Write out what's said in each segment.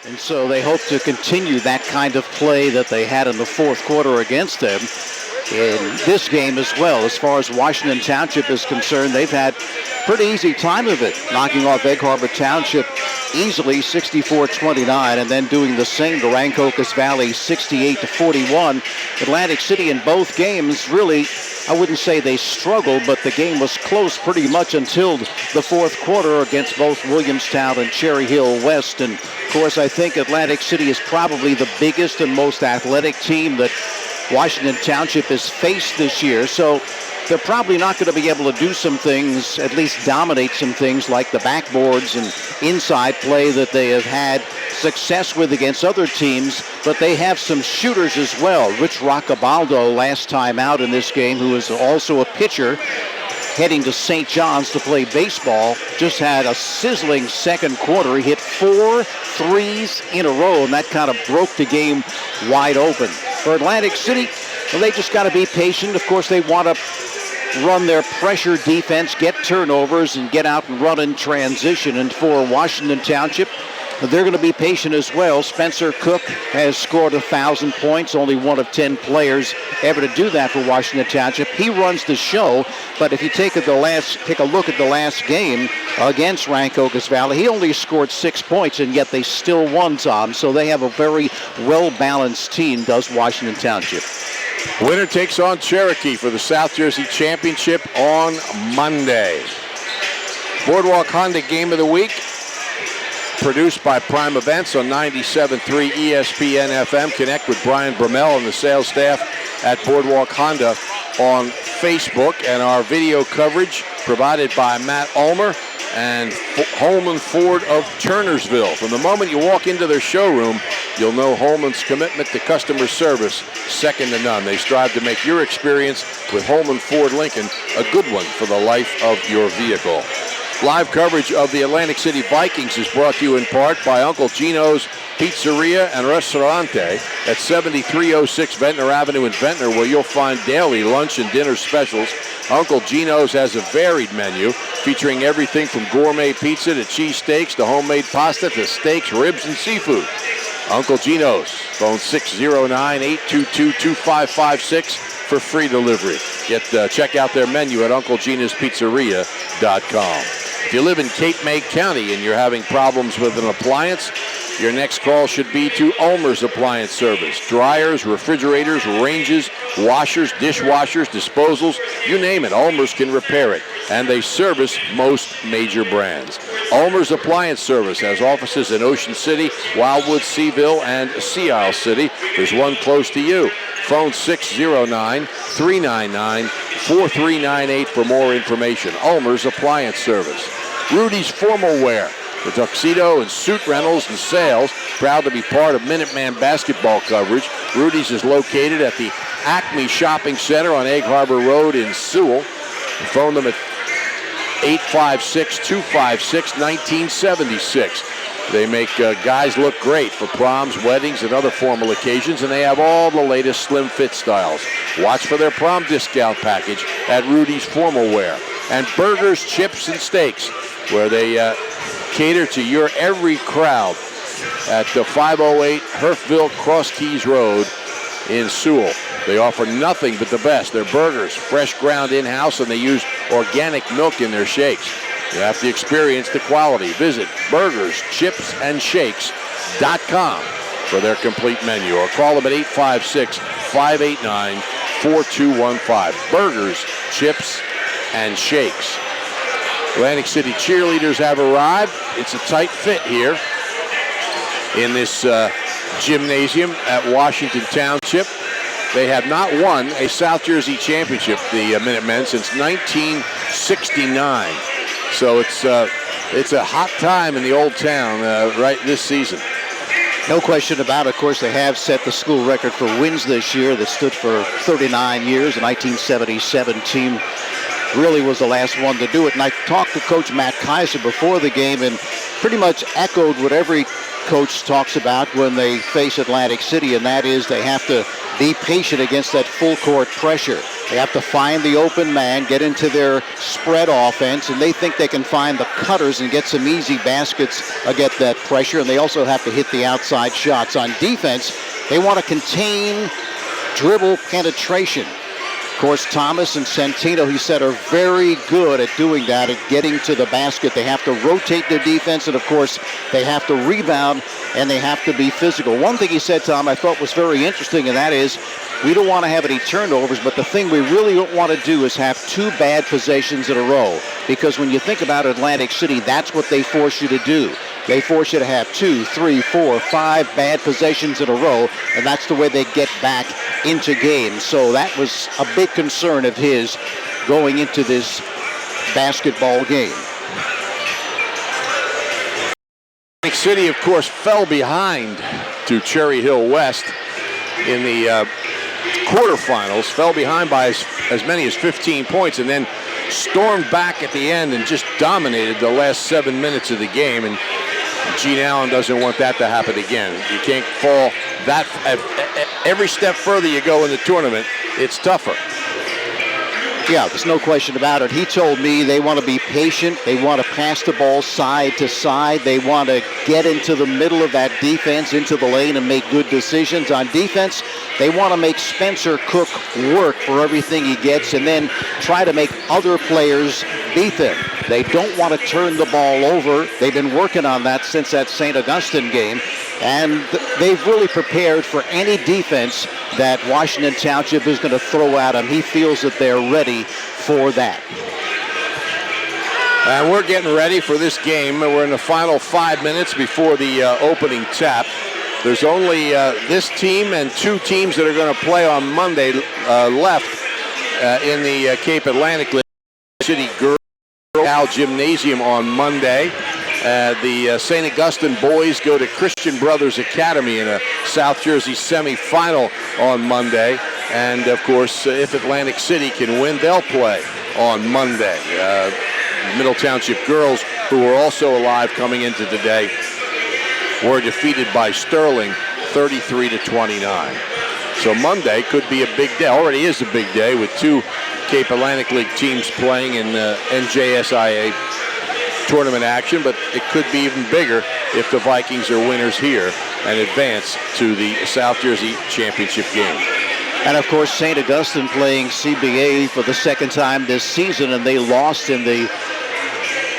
And so they hope to continue that kind of play that they had in the fourth quarter against them in this game as well. As far as Washington Township is concerned, they've had pretty easy time of it, knocking off Egg Harbor Township easily 64-29, and then doing the same to Rancocas Valley 68-41. Atlantic City in both games really, I wouldn't say they struggled, but the game was close pretty much until the fourth quarter against both Williamstown and Cherry Hill West. And of course, I think Atlantic City is probably the biggest and most athletic team that Washington Township has faced this year. So they're probably not going to be able to do some things, at least dominate some things like the backboards and inside play that they have had success with against other teams, but they have some shooters as well. Rich Roccabaldo, last time out in this game, who is also a pitcher, heading to St. John's to play baseball, just had a sizzling second quarter. He hit 4 threes in a row, and that kind of broke the game wide open. For Atlantic City, well, they just got to be patient. Of course, they want to run their pressure defense, get turnovers, and get out and run in transition. And for Washington Township, they're going to be patient as well. Spencer Cook has scored 1,000 points, only one of 10 players ever to do that for Washington Township. He runs the show, but if you take a look at the last game against Rancocas Valley, he only scored 6 points, and yet they still won, Tom. So they have a very well-balanced team, does Washington Township. Winner takes on Cherokee for the South Jersey Championship on Monday. Boardwalk Honda Game of the Week, produced by Prime Events on 97.3 ESPN FM. Connect with Brian Brummel and the sales staff at Boardwalk Honda on Facebook, and our video coverage provided by Matt Ulmer and Holman Ford of Turnersville. From the moment you walk into their showroom, you'll know Holman's commitment to customer service, second to none. They strive to make your experience with Holman Ford Lincoln a good one for the life of your vehicle. Live coverage of the Atlantic City Vikings is brought to you in part by Uncle Gino's Pizzeria and Restaurante at 7306 Ventnor Avenue in Ventnor, where you'll find daily lunch and dinner specials. Uncle Gino's has a varied menu featuring everything from gourmet pizza to cheesesteaks to homemade pasta to steaks, ribs, and seafood. Uncle Gino's, phone 609-822-2556 for free delivery. Check out their menu at UncleGino'sPizzeria.com. If you live in Cape May County and you're having problems with an appliance, your next call should be to Ulmer's Appliance Service. Dryers, refrigerators, ranges, washers, dishwashers, disposals, you name it, Ulmer's can repair it. And they service most major brands. Ulmer's Appliance Service has offices in Ocean City, Wildwood, Seaville, and Sea Isle City. There's one close to you. Phone 609-399-4398 for more information. Ulmer's Appliance Service. Rudy's Formal Wear for tuxedo and suit rentals and sales. Proud to be part of Minuteman basketball coverage. Rudy's is located at the Acme Shopping Center on Egg Harbor Road in Sewell. Phone them at 856-256-1976. They make guys look great for proms, weddings, and other formal occasions, and they have all the latest slim fit styles. Watch for their prom discount package at Rudy's Formal Wear. And Burgers, Chips, and Steaks, where they cater to your every crowd at the 508 Herfville Cross Keys Road in Sewell. They offer nothing but the best. Their burgers, fresh ground in-house, and they use organic milk in their shakes. You have to experience the quality. Visit burgerschipsandshakes.com for their complete menu, or call them at 856-589-4215. Burgers, Chips, and Shakes. Atlantic City cheerleaders have arrived. It's a tight fit here in this gymnasium at Washington Township. They have not won a South Jersey championship, the Minutemen, since 1969. So it's a hot time in the old town right this season. No question about it. Of course, they have set the school record for wins this year that stood for 39 years. The 1977 team really was the last one to do it. And I talked to Coach Matt Kaiser before the game and pretty much echoed what every coach talks about when they face Atlantic City, and that is they have to be patient against that full court pressure. They have to find the open man, get into their spread offense, and they think they can find the cutters and get some easy baskets against that pressure, and they also have to hit the outside shots. On defense, they want to contain dribble penetration. Of course, Thomas and Santino, he said, are very good at doing that, at getting to the basket. They have to rotate their defense, and of course, they have to rebound, and they have to be physical. One thing he said, Tom, I thought was very interesting, and that is we don't want to have any turnovers, but the thing we really don't want to do is have two bad possessions in a row, because when you think about Atlantic City, that's what they force you to do. They force you to have 2, 3, 4, 5 bad possessions in a row, and that's the way they get back into games. So that was a big concern of his going into this basketball game. Atlantic City, of course, fell behind to Cherry Hill West in the quarterfinals, fell behind by as many as 15 points, and then stormed back at the end and just dominated the last 7 minutes of the game. And Gene Allen doesn't want that to happen again. You can't fall that every step further you go in the tournament, it's tougher. Yeah, there's no question about it. He told me they want to be patient. They want to pass the ball side to side. They want to get into the middle of that defense, into the lane, and make good decisions. On defense, they want to make Spencer Cook work for everything he gets and then try to make other players beat them. They don't want to turn the ball over. They've been working on that since that St. Augustine game, and they've really prepared for any defense that Washington Township is going to throw at them. He feels that they're ready for that. And we're getting ready for this game. We're in the final 5 minutes before the opening tap. There's only this team and 2 teams that are going to play on Monday left in the Cape Atlantic League. City Girls Gymnasium on Monday. The St. Augustine boys go to Christian Brothers Academy in a South Jersey semifinal on Monday. And, of course, if Atlantic City can win, they'll play on Monday. Middle Township girls, who were also alive coming into today, were defeated by Sterling 33-29. So Monday could be a big day. Already is a big day with 2 Cape Atlantic League teams playing in NJSIAA tournament action, but it could be even bigger if the Vikings are winners here and advance to the South Jersey Championship game. And of course, St. Augustine playing CBA for the second time this season, and they lost in the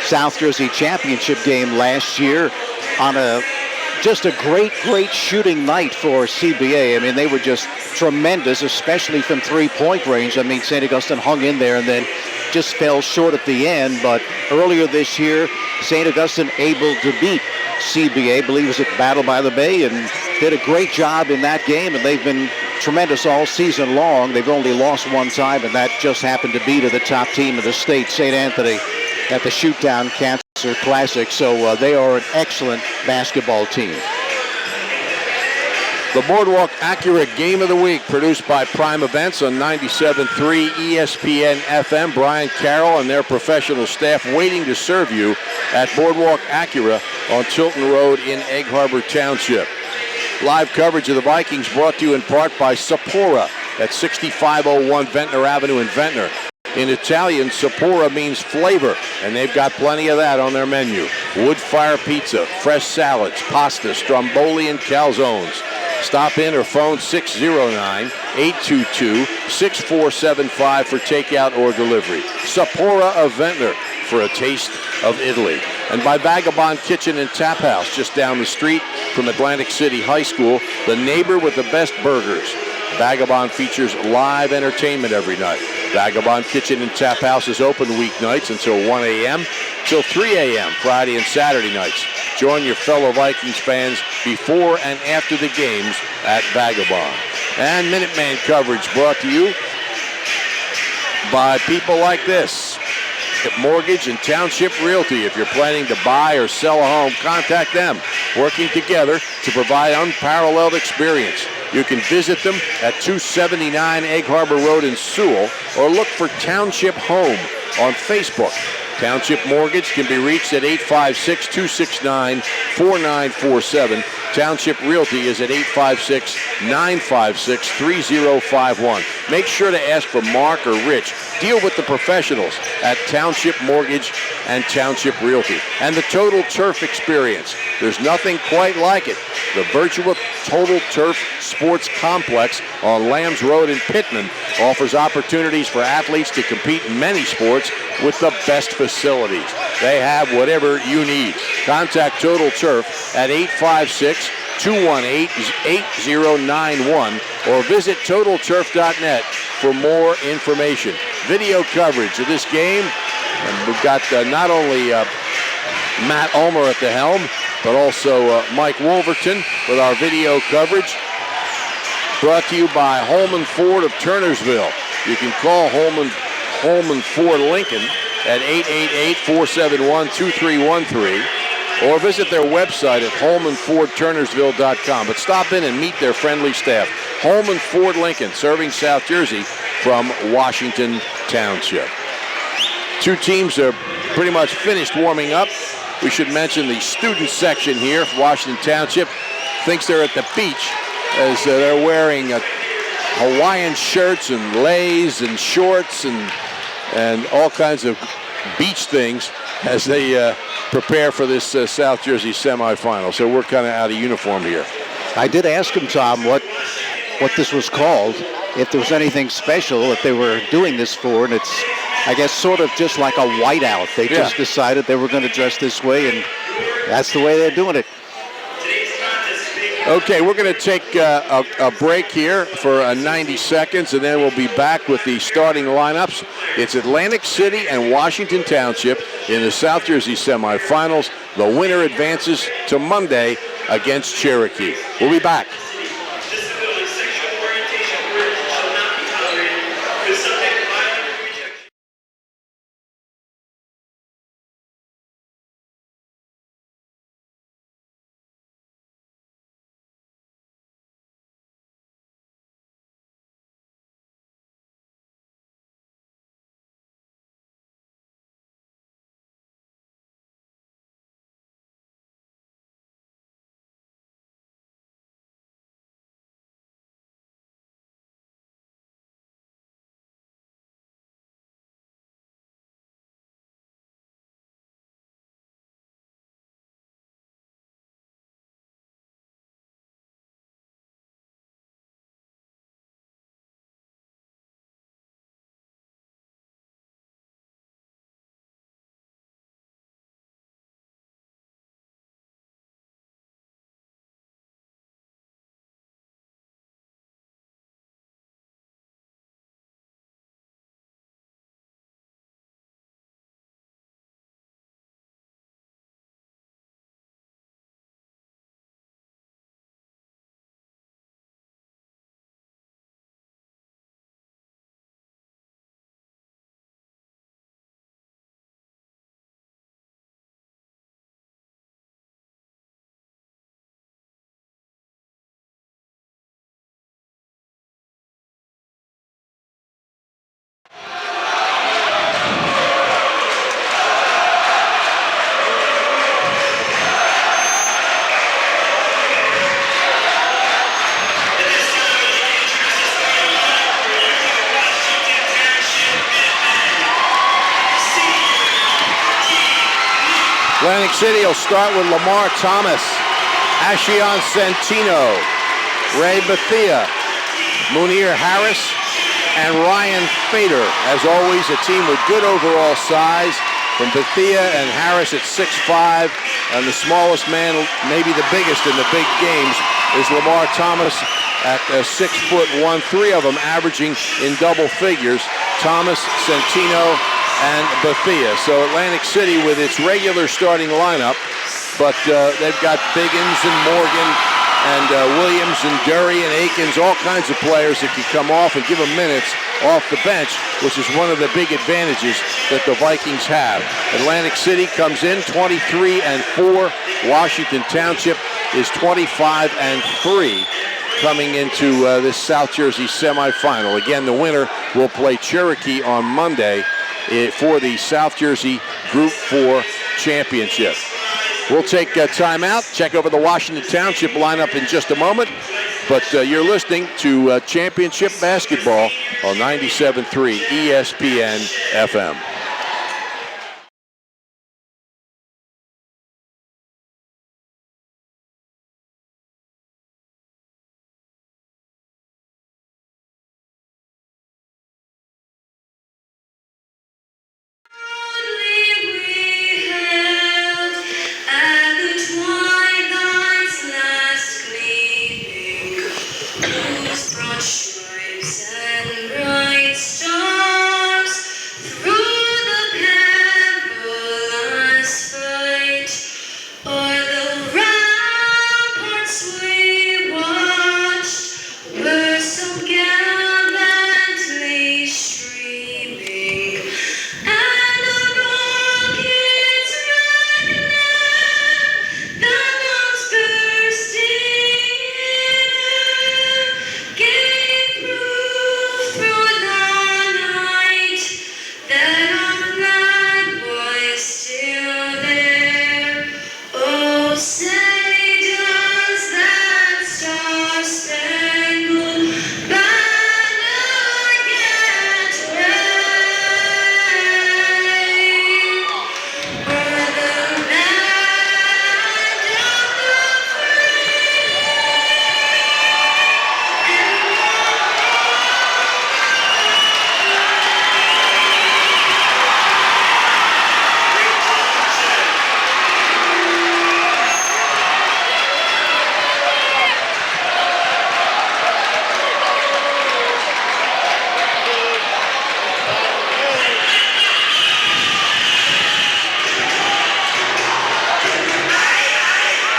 South Jersey Championship game last year on just a great shooting night for CBA. I mean, they were just tremendous, especially from three-point range. I mean, St. Augustine hung in there and then just fell short at the end. But earlier this year, St. Augustine able to beat CBA, I believe it was at Battle by the Bay, and did a great job in that game. And they've been tremendous all season long. They've only lost one time, and that just happened to be to the top team of the state, St. Anthony, at the Shootdown Cancer Classic. So they are an excellent basketball team. The Boardwalk Acura Game of the Week, produced by Prime Events on 97.3 ESPN FM. Brian Carroll and their professional staff waiting to serve you at Boardwalk Acura on Tilton Road in Egg Harbor Township. Live coverage of the Vikings brought to you in part by Sapporo at 6501 Ventnor Avenue in Ventnor. In Italian, Sapporo means flavor, and they've got plenty of that on their menu. Wood fire pizza, fresh salads, pasta, stromboli, and calzones. Stop in or phone 609-822-6475 for takeout or delivery. Sapporo of Ventnor for a taste of Italy. And by Vagabond Kitchen and Tap House, just down the street from Atlantic City High School, the neighbor with the best burgers. Vagabond features live entertainment every night. Vagabond Kitchen and Tap House is open weeknights until 1 a.m. till 3 a.m. Friday and Saturday nights. Join your fellow Vikings fans before and after the games at Vagabond. And Minuteman coverage brought to you by people like this. Mortgage and Township Realty. If you're planning to buy or sell a home, contact them. Working together to provide unparalleled experience. You can visit them at 279 Egg Harbor Road in Sewell or look for Township Home on Facebook. Township Mortgage can be reached at 856-269-4947. Township Realty is at 856-956-3051. Make sure to ask for Mark or Rich. Deal with the professionals at Township Mortgage and Township Realty. And the Total Turf experience. There's nothing quite like it. The virtual Total Turf Sports Complex on Lambs Road in Pittman offers opportunities for athletes to compete in many sports with the best facilities. They have whatever you need. Contact Total Turf at 856-218-8091 or visit TotalTurf.net for more information. Video coverage of this game. And we've got not only Matt Ulmer at the helm, but also Mike Wolverton with our video coverage. Brought to you by Holman Ford of Turnersville. You can call Holman Ford Lincoln at 888-471-2313 or visit their website at holmanfordturnersville.com. But stop in and meet their friendly staff. Holman Ford Lincoln, serving South Jersey from Washington Township. Two teams are pretty much finished warming up. We should mention the student section here for Washington Township thinks they're at the beach as they're wearing Hawaiian shirts and leis and shorts and all kinds of beach things as they prepare for this South Jersey semifinal. So we're kind of out of uniform here. I did ask him, Tom, what this was called, if there was anything special that they were doing this for, and it's, I guess, sort of just like a whiteout. They just decided they were going to dress this way, and that's the way they're doing it. Okay, we're going to take a break here for 90 seconds, and then we'll be back with the starting lineups. It's Atlantic City and Washington Township in the South Jersey semifinals. The winner advances to Monday against Cherokee. We'll be back. Atlantic City will start with Lamar Thomas, Ashion Santino, Ray Bethia, Munir Harris, and Ryan Fader. As always, a team with good overall size from Bethia and Harris at 6'5", and the smallest man, maybe the biggest in the big games, is Lamar Thomas at 6'1". Three of them averaging in double figures, Thomas, Santino, and Bethia. So Atlantic City with its regular starting lineup, but they've got Biggins and Morgan and Williams and Dury and Akins, all kinds of players that can come off and give them minutes off the bench, which is one of the big advantages that the Vikings have. Atlantic City comes in 23-4. Washington Township is 25-3 coming into this South Jersey semifinal. Again, the winner will play Cherokee on Monday for the South Jersey Group 4 Championship. We'll take time out, check over the Washington Township lineup in just a moment. But you're listening to Championship Basketball on 97.3 ESPN FM.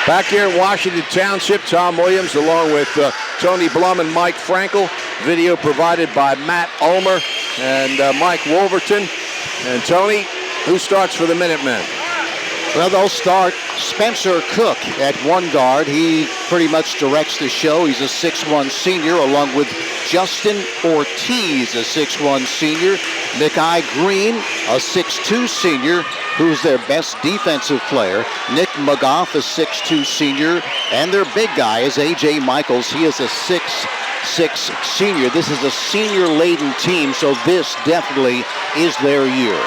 Back here in Washington Township, Tom Williams along with Tony Blum and Mike Frankel. Video provided by Matt Ulmer and Mike Wolverton. And Tony, who starts for the Minutemen? Well, they'll start Spencer Cook at one guard. He pretty much directs the show. He's a 6'1 senior, along with Justin Ortiz, a 6'1 senior. Nikai Green, a 6'2 senior, who's their best defensive player. Nick McGough, a 6'2 senior. And their big guy is A.J. Michaels. He is a 6'6 senior. This is a senior-laden team, so this definitely is their year.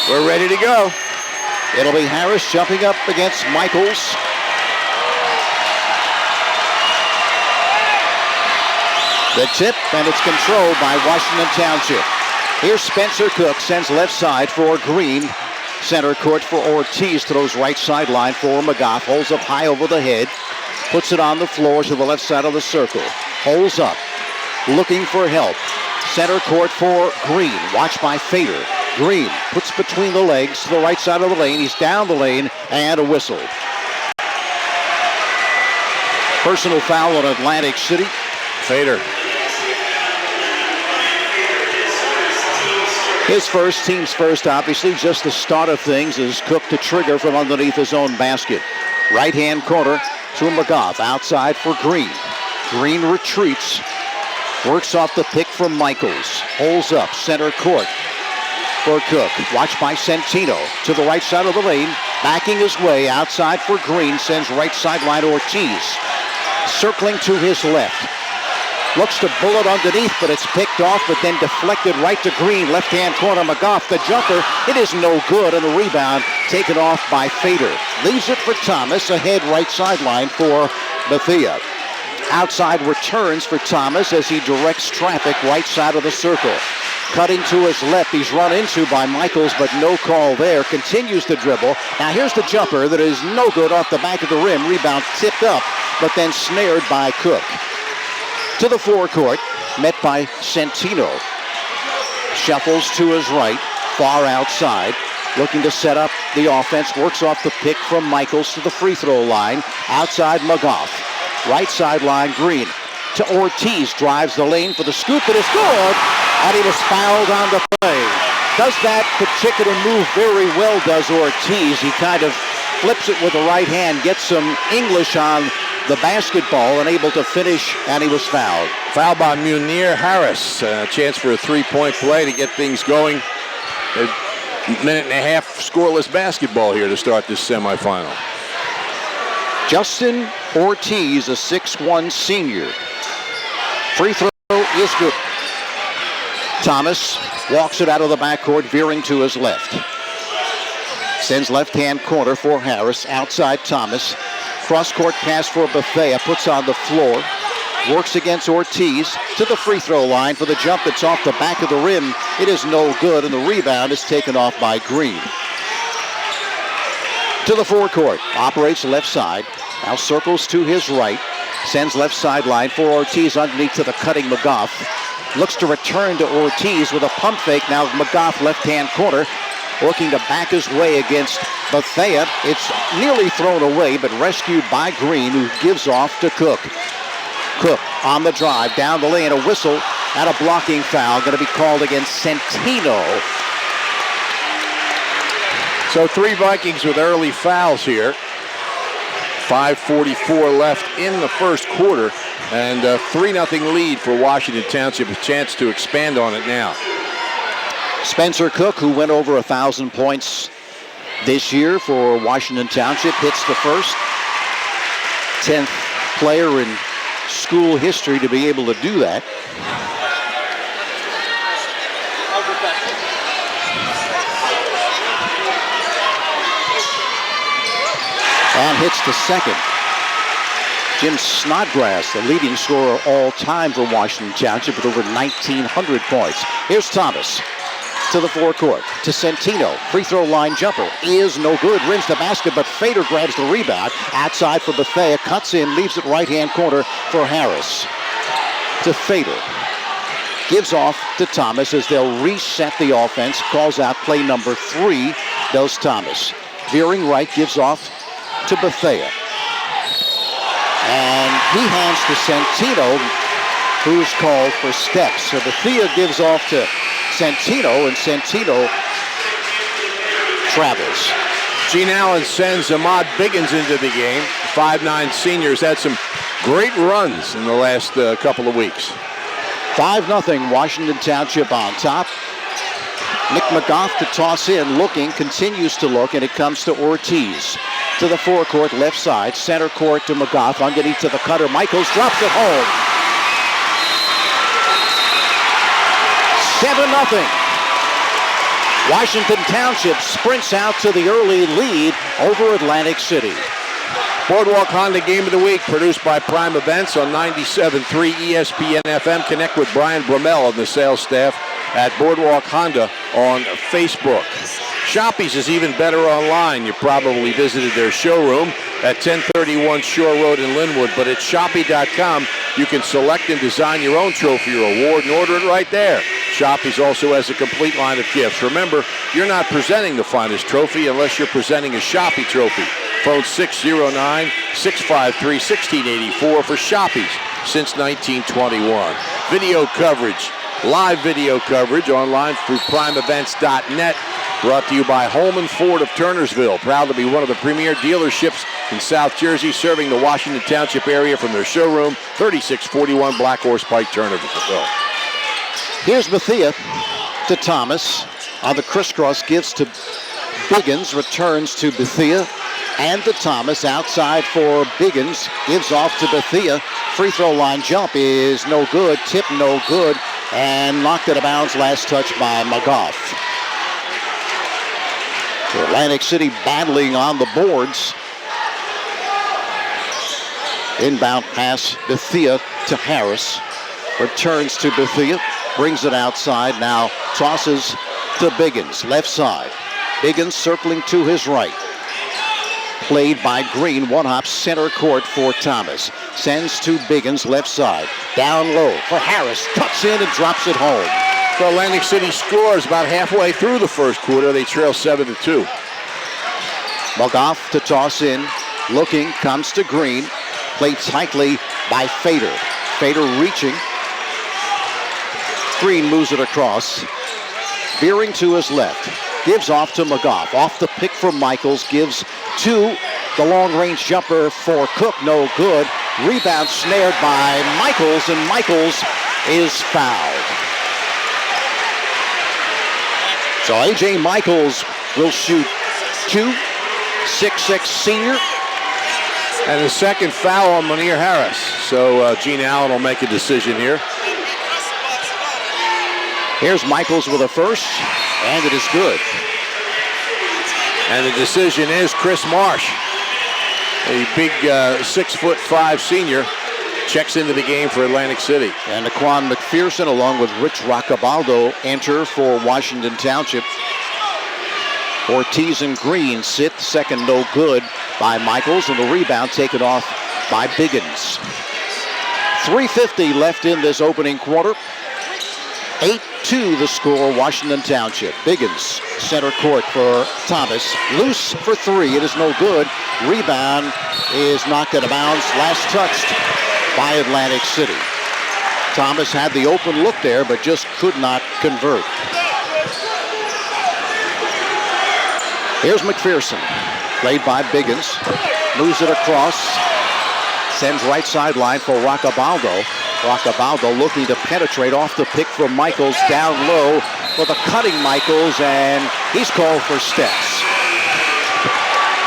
We're ready to go. It'll be Harris jumping up against Michaels. The tip, and it's controlled by Washington Township. Here's Spencer Cook, sends left side for Green. Center court for Ortiz, throws right sideline for McGough. Holds up high over the head. Puts it on the floor to the left side of the circle. Holds up, looking for help. Center court for Green, watched by Fader. Green puts between the legs to the right side of the lane. He's down the lane, and a whistle. Personal foul on Atlantic City. Fader. His first, team's first, obviously. Just the start of things as Cook to trigger from underneath his own basket. Right-hand corner to McGough. Outside for Green. Green retreats. Works off the pick from Michaels. Holds up, center court for Cook. Watched by Centino to the right side of the lane. Backing his way outside for Green. Sends right sideline Ortiz. Circling to his left. Looks to bullet underneath, but it's picked off, but then deflected right to Green. Left-hand corner, McGough, the jumper. It is no good, and the rebound taken off by Fader. Leaves it for Thomas, ahead right sideline for Bethia. Outside returns for Thomas as he directs traffic right side of the circle. Cutting to his left, he's run into by Michaels, but no call there. Continues to dribble. Now here's the jumper that is no good off the back of the rim. Rebound tipped up, but then snared by Cook. To the forecourt, met by Centino. Shuffles to his right, far outside. Looking to set up the offense. Works off the pick from Michaels to the free throw line. Outside McGough. Right sideline Green. To Ortiz. Drives the lane for the scoop. It is good. And he was fouled on the play. Does that particular move very well, does Ortiz. He kind of flips it with the right hand. Gets some English on the basketball and able to finish, and he was fouled. Foul by Munir Harris. Chance for a three-point play to get things going A minute and a half scoreless basketball here to start this semifinal. Justin Ortiz, a 6'1 senior. Free throw is good. Thomas walks it out of the backcourt, veering to his left. Sends left-hand corner for Harris. Outside Thomas. Cross-court pass for Bethea. Puts on the floor. Works against Ortiz to the free throw line for the jump that's off the back of the rim. It is no good, and the rebound is taken off by Green. To the forecourt. Operates left side. Now circles to his right. Sends left sideline for Ortiz underneath to the cutting McGough. Looks to return to Ortiz with a pump fake. Now McGough left-hand corner. Working to back his way against Bethea. It's nearly thrown away, but rescued by Green, who gives off to Cook. Cook on the drive, down the lane, a whistle and a blocking foul going to be called against Centino. So 3 Vikings with early fouls here. 5:44 left in the first quarter, and a 3-0 lead for Washington Township. A chance to expand on it now. Spencer Cook, who went over 1,000 points this year for Washington Township, hits the first. 10th player in school history to be able to do that. And hits the second. Jim Snodgrass, the leading scorer all time for Washington Township with over 1,900 points. Here's Thomas to the forecourt, to Centino. Free throw line jumper is no good. Rims the basket, but Fader grabs the rebound. Outside for Bethea, cuts in, leaves it right-hand corner for Harris. To Fader. Gives off to Thomas as they'll reset the offense. Calls out play number 3, does Thomas. Veering right, gives off to Bethea. And he hands to Centino, who's called for steps. So Bethea gives off to Centino, and Centino travels. Gene Allen sends Ahmad Biggins into the game. 5'9 seniors had some great runs in the last couple of weeks. 5-0 Washington Township on top. Nick McGough to toss in, looking, continues to look, and it comes to Ortiz. To the forecourt, left side, center court to McGough, underneath to the cutter. Michaels drops it home. 7-0. Washington Township sprints out to the early lead over Atlantic City. Boardwalk Honda Game of the Week, produced by Prime Events on 97.3 ESPN FM. Connect with Brian Bromell and the sales staff at Boardwalk Honda on Facebook. Shoppy's is even better online. You probably visited their showroom at 1031 Shore Road in Linwood, but at Shoppy.com, you can select and design your own trophy or award and order it right there. Shoppy's also has a complete line of gifts. Remember, you're not presenting the finest trophy unless you're presenting a Shoppy trophy. Phone 609-653-1684 for Shoppy's since 1921. Video coverage, live video coverage online through primeevents.net. Brought to you by Holman Ford of Turnersville. Proud to be one of the premier dealerships in South Jersey, serving the Washington Township area from their showroom, 3641 Black Horse Pike, Turnersville. Here's Bethea to Thomas. On the crisscross, gives to Biggins, returns to Bethea and to Thomas. Outside for Biggins, gives off to Bethea. Free throw line jump is no good, tip no good, and knocked out of bounds. Last touch by McGough. Atlantic City battling on the boards. Inbound pass, Bethea to Harris. Returns to Bethea, brings it outside, now tosses to Biggins, left side. Biggins circling to his right. Played by Green, one hop center court for Thomas. Sends to Biggins, left side. Down low for Harris, cuts in and drops it home. So Atlantic City scores about halfway through the first quarter. They trail 7-2. McGough to toss in, looking, comes to Green. Played tightly by Fader. Fader reaching. Green moves it across. Veering to his left. Gives off to McGough. Off the pick from Michaels. Gives to the long-range jumper for Cook. No good. Rebound snared by Michaels, and Michaels is fouled. So A.J. Michaels will shoot 2, 6'6" senior. And the second foul on Munir Harris. So Gene Allen will make a decision here. Here's Michaels with a first, and it is good. And the decision is Chris Marsh, a big 6'5" senior, checks into the game for Atlantic City. And Naquan McPherson along with Rich Roccabaldo enter for Washington Township. Ortiz and Green sit, second no good by Michaels, and the rebound taken off by Biggins. 3:50 left in this opening quarter. 8-2 the score, Washington Township. Biggins, center court for Thomas. Loose for three, it is no good. Rebound is knocked out of bounds, last touched by Atlantic City. Thomas had the open look there, but just could not convert. Here's McPherson, played by Biggins. Moves it across, sends right sideline for Roccabaldo. Roccabaldo looking to penetrate off the pick from Michaels down low with a cutting Michaels, and he's called for steps.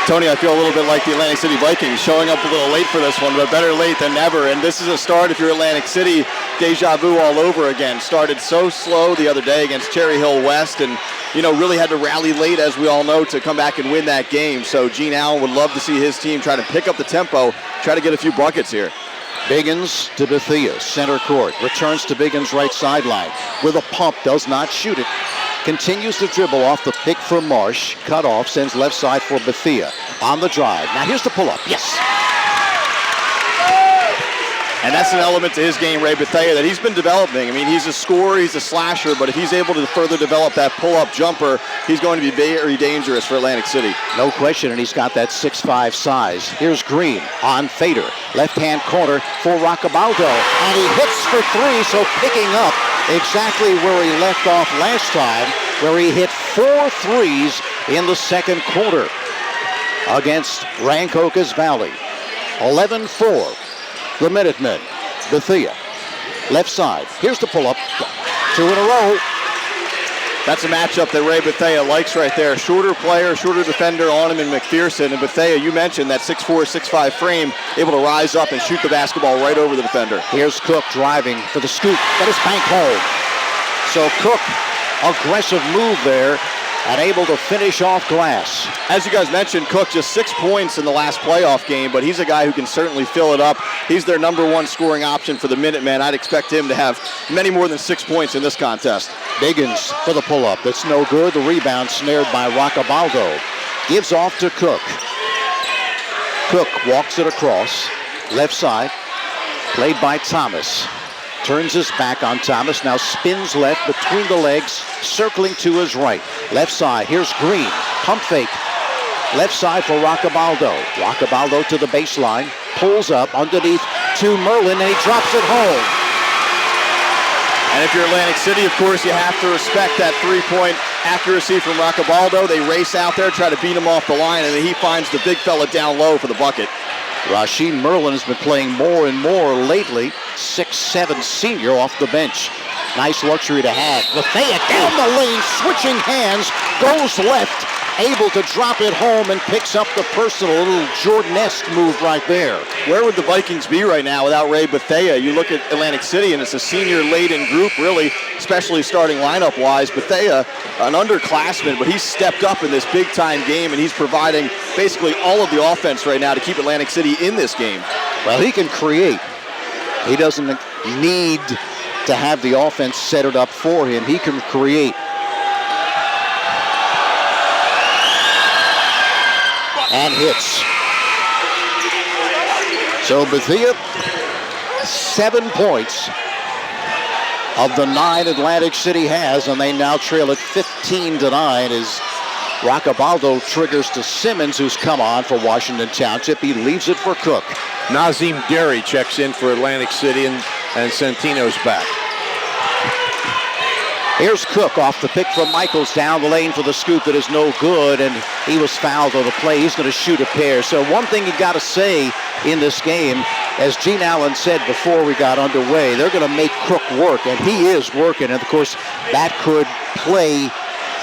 Tony, I feel a little bit like the Atlantic City Vikings, showing up a little late for this one, but better late than never. And this is a start, if you're Atlantic City, deja vu all over again. Started so slow the other day against Cherry Hill West, and really had to rally late, as we all know, to come back and win that game. So Gene Allen would love to see his team try to pick up the tempo, try to get a few buckets here. Biggins to Bethea, center court. Returns to Biggins right sideline. With a pump, does not shoot it. Continues to dribble off the pick from Marsh. Cut off, sends left side for Bethea. On the drive. Now here's the pull-up. Yes. And that's an element to his game, Ray Bethea, that he's been developing. I mean, he's a scorer, he's a slasher, but if he's able to further develop that pull-up jumper, he's going to be very dangerous for Atlantic City. No question, and he's got that 6'5" size. Here's Green on fader. Left-hand corner for Roccabaldo. And he hits for three, so picking up exactly where he left off last time, where he hit 4 threes in the second quarter against Rancocas Valley. 11-4. The Minutemen. Bethea. Left side. Here's the pull-up. 2 in a row. That's a matchup that Ray Bethea likes right there. Shorter player, shorter defender on him in McPherson. And Bethea, you mentioned that 6'4", 6'5" frame, able to rise up and shoot the basketball right over the defender. Here's Cook driving for the scoop. That is banked home. So Cook, aggressive move there, and able to finish off glass. As you guys mentioned, Cook just 6 points in the last playoff game, but he's a guy who can certainly fill it up. He's their #1 scoring option for the Minutemen. I'd expect him to have many more than 6 points in this contest. Biggins for the pull-up. That's no good. The rebound snared by Roccabaldo. Gives off to Cook. Cook walks it across. Left side. Played by Thomas. Turns his back on Thomas, now spins left between the legs, circling to his right. Left side, here's Green, pump fake. Left side for Roccabaldo. Roccabaldo to the baseline, pulls up underneath to Merlin, and he drops it home. And if you're Atlantic City, of course, you have to respect that three-point accuracy from Roccabaldo. They race out there, try to beat him off the line, and then he finds the big fella down low for the bucket. Rasheed Merlin has been playing more and more lately. 6'7" senior off the bench. Nice luxury to have. Bethea down the lane, switching hands, goes left, able to drop it home and picks up the personal. Little Jordan-esque move right there. Where would the Vikings be right now without Ray Bethea? You look at Atlantic City, and it's a senior-laden group, really, especially starting lineup-wise. Bethea, an underclassman, but he's stepped up in this big-time game, and he's providing basically all of the offense right now to keep Atlantic City in this game. Well, he can create. He doesn't need to have the offense set it up for him. He can create. And hits. So Bethea, 7 points of the 9 Atlantic City has, and they now trail at 15-9 as Roccabaldo triggers to Simmons, who's come on for Washington Township. He leaves it for Cook. Nazim Derry checks in for Atlantic City, and Santino's back. Here's Cook off the pick from Michaels down the lane for the scoop that is no good, and he was fouled on the play. He's going to shoot a pair. So one thing you got to say in this game, as Gene Allen said before we got underway, they're going to make Cook work, and he is working. And of course, that could play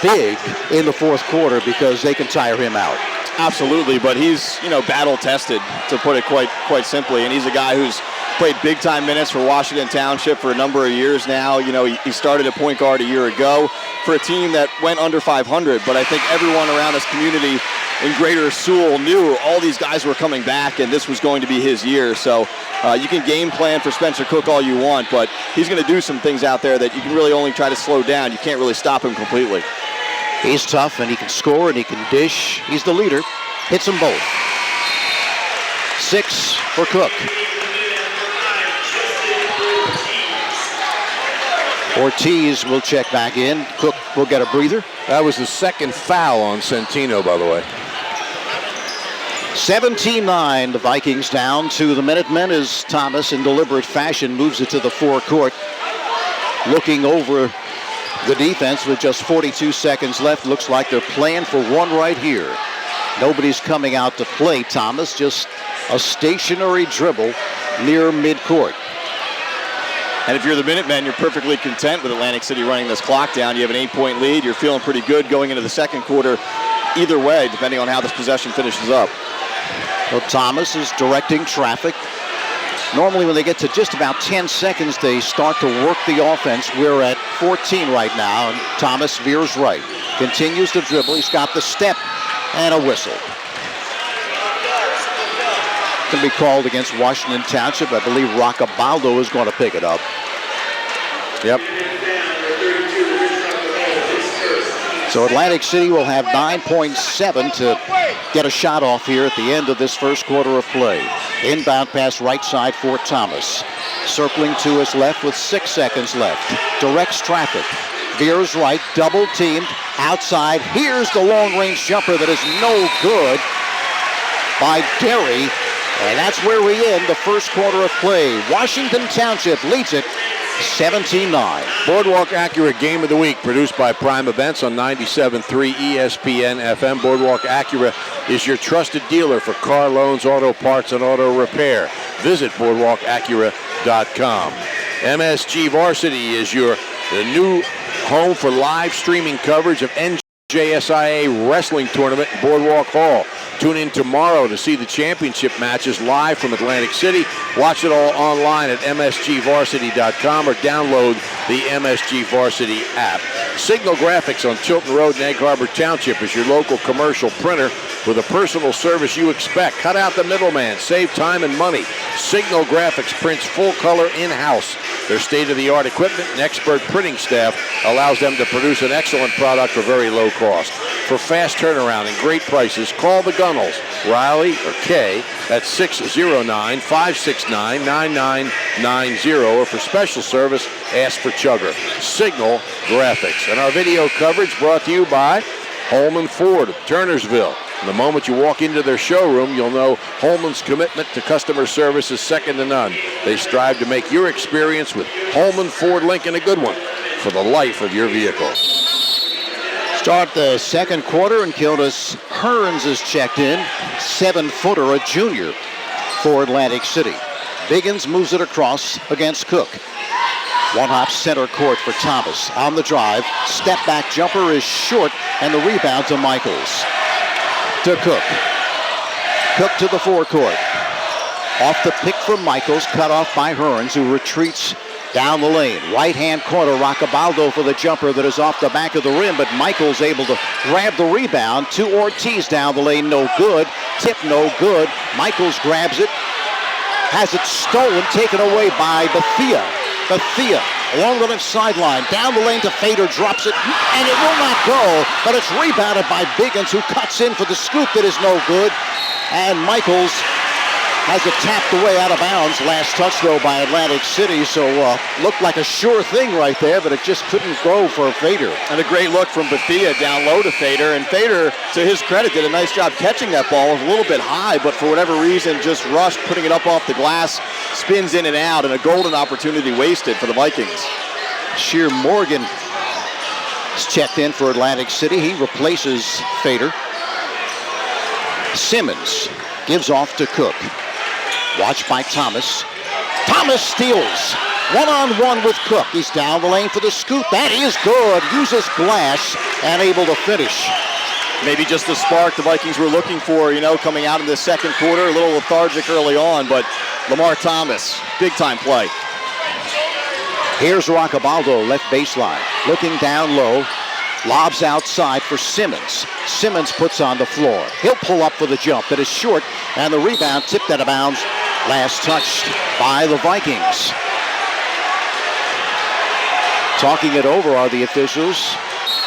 big in the fourth quarter because they can tire him out. Absolutely, but he's, battle tested, to put it quite simply, and he's a guy who's played big time minutes for Washington Township for a number of years now. He started at point guard a year ago for a team that went under 500, but I think everyone around this community in Greater Sewell knew all these guys were coming back and this was going to be his year. So you can game plan for Spencer Cook all you want, but he's going to do some things out there that you can really only try to slow down. You can't really stop him completely. He's tough, and he can score, and he can dish. He's the leader. Hits them both. 6 for Cook. Ortiz will check back in. Cook will get a breather. That was the second foul on Centino, by the way. 17-9, the Vikings down to the Minutemen as Thomas, in deliberate fashion, moves it to the forecourt. Looking over the defense with just 42 seconds left. Looks like they're playing for one right here. Nobody's coming out to play Thomas, just a stationary dribble near midcourt. And if you're the Minutemen, you're perfectly content with Atlantic City running this clock down. You have an 8-point lead. You're feeling pretty good going into the second quarter either way, depending on how this possession finishes up. Well, Thomas is directing traffic. Normally when they get to just about 10 seconds, they start to work the offense. We're at 14 right now, and Thomas veers right. Continues to dribble. He's got the step and a whistle. Can be called against Washington Township. I believe Roccabaldo is going to pick it up. Yep. So Atlantic City will have 9.7 to get a shot off here at the end of this first quarter of play. Inbound pass right side for Thomas. Circling to his left with 6 seconds left. Directs traffic. Veers right, double teamed, outside. Here's the long range jumper that is no good by Derry. And that's where we end the first quarter of play. Washington Township leads it 17-9. Boardwalk Acura Game of the Week, produced by Prime Events on 97.3 ESPN FM. Boardwalk Acura is your trusted dealer for car loans, auto parts, and auto repair. Visit boardwalkacura.com. MSG Varsity is the new home for live streaming coverage of NJSIAA Wrestling Tournament in Boardwalk Hall. Tune in tomorrow to see the championship matches live from Atlantic City. Watch it all online at msgvarsity.com or download the MSG Varsity app. Signal Graphics on Chilton Road in Egg Harbor Township is your local commercial printer with a personal service you expect. Cut out the middleman. Save time and money. Signal Graphics prints full color in-house. Their state-of-the-art equipment and expert printing staff allows them to produce an excellent product for very low cost. For fast turnaround and great prices, call the Gunnels, Riley or Kay at 609-569-9990, or for special service, ask for Chugger. Signal Graphics. And our video coverage brought to you by Holman Ford of Turnersville. The moment you walk into their showroom, you'll know Holman's commitment to customer service is second to none. They strive to make your experience with Holman Ford Lincoln a good one for the life of your vehicle. Start the second quarter, and Kildas Hearns is checked in. 7-footer, a junior for Atlantic City. Biggins moves it across against Cook. One-hop center court for Thomas. On the drive, step-back jumper is short, and the rebound to Michaels. To Cook. Cook to the forecourt. Off the pick from Michaels, cut off by Hearns, who retreats down the lane. Right-hand corner, Roccabaldo for the jumper that is off the back of the rim, but Michaels able to grab the rebound. To Ortiz down the lane, no good. Tip, no good. Michaels grabs it. Has it stolen, taken away by Bethia. Bethia along the left sideline, down the lane to Fader, drops it, and it will not go, but it's rebounded by Biggins, who cuts in for the scoop that is no good, and Michaels has it tapped away out of bounds. Last touch, though, by Atlantic City, so looked like a sure thing right there, but it just couldn't go for Fader. And a great look from Bethia down low to Fader, and Fader, to his credit, did a nice job catching that ball. It was a little bit high, but for whatever reason, just rushed, putting it up off the glass, spins in and out, and a golden opportunity wasted for the Vikings. Sheer Morgan is checked in for Atlantic City. He replaces Fader. Simmons gives off to Cook. Watched by Thomas. Thomas steals. One-on-one with Cook. He's down the lane for the scoop. That is good. Uses glass and able to finish. Maybe just the spark the Vikings were looking for, coming out in the second quarter. A little lethargic early on, but Lamar Thomas, big-time play. Here's Roccabaldo, left baseline. Looking down low. Lobs outside for Simmons. Simmons puts on the floor. He'll pull up for the jump. That is short, and the rebound tipped out of bounds. Last touched by the Vikings. Talking it over are the officials,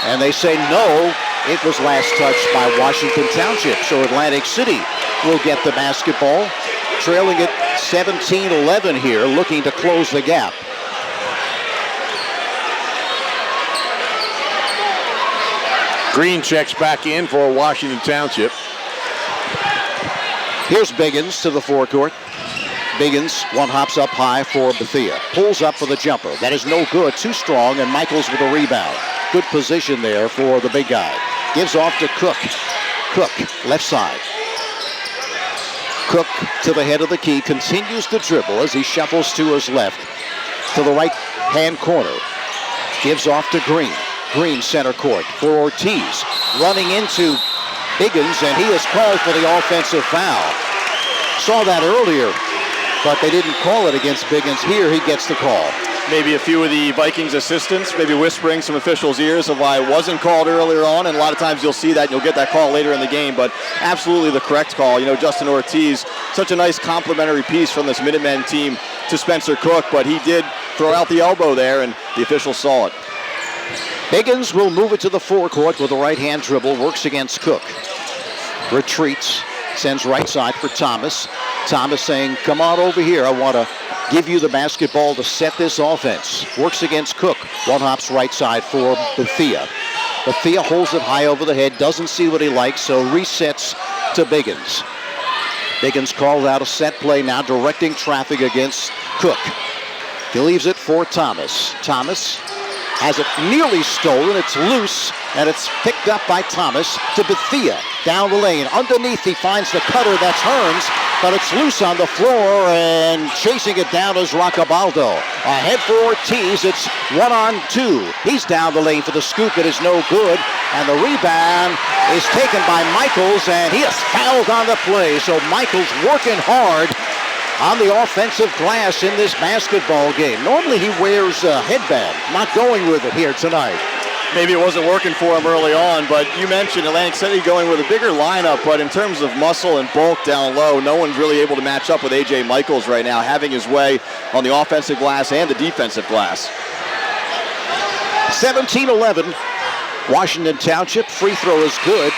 and they say no, it was last touched by Washington Township. So Atlantic City will get the basketball, trailing it 17-11 here, looking to close the gap. Green checks back in for Washington Township. Here's Biggins to the forecourt. Biggins one hops up high for Bethea. Pulls up for the jumper. That is no good. Too strong, and Michaels with a rebound. Good position there for the big guy. Gives off to Cook. Cook, left side. Cook to the head of the key. Continues to dribble as he shuffles to his left. To the right-hand corner. Gives off to Green. Green center court for Ortiz. Running into Biggins, and he is called for the offensive foul. Saw that earlier, but they didn't call it against Biggins. Here he gets the call. Maybe a few of the Vikings assistants maybe whispering some officials' ears of why it wasn't called earlier on, and a lot of times you'll see that and you'll get that call later in the game, but absolutely the correct call. Justin Ortiz, such a nice complimentary piece from this Minutemen team to Spencer Cook, but he did throw out the elbow there, and the officials saw it. Biggins will move it to the forecourt with a right-hand dribble, works against Cook. Retreats, sends right side for Thomas. Thomas saying, come on over here, I want to give you the basketball to set this offense. Works against Cook. One hops right side for Bethea. Bethea holds it high over the head, doesn't see what he likes, so resets to Biggins. Biggins called out a set play, now directing traffic against Cook. He leaves it for Thomas. Thomas has it nearly stolen. It's loose, and it's picked up by Thomas to Bethea. Down the lane. Underneath, he finds the cutter. That's Hearns, but it's loose on the floor, and chasing it down is Roccabaldo. Ahead for Ortiz. It's 1-on-2. He's down the lane for the scoop. It is no good, and the rebound is taken by Michaels, and he is fouled on the play. So Michaels working hard on the offensive glass in this basketball game. Normally he wears a headband. Not going with it here tonight. Maybe it wasn't working for him early on, but you mentioned Atlantic City going with a bigger lineup, but in terms of muscle and bulk down low, no one's really able to match up with A.J. Michaels right now, having his way on the offensive glass and the defensive glass. 17-11. Washington Township. Free throw is good.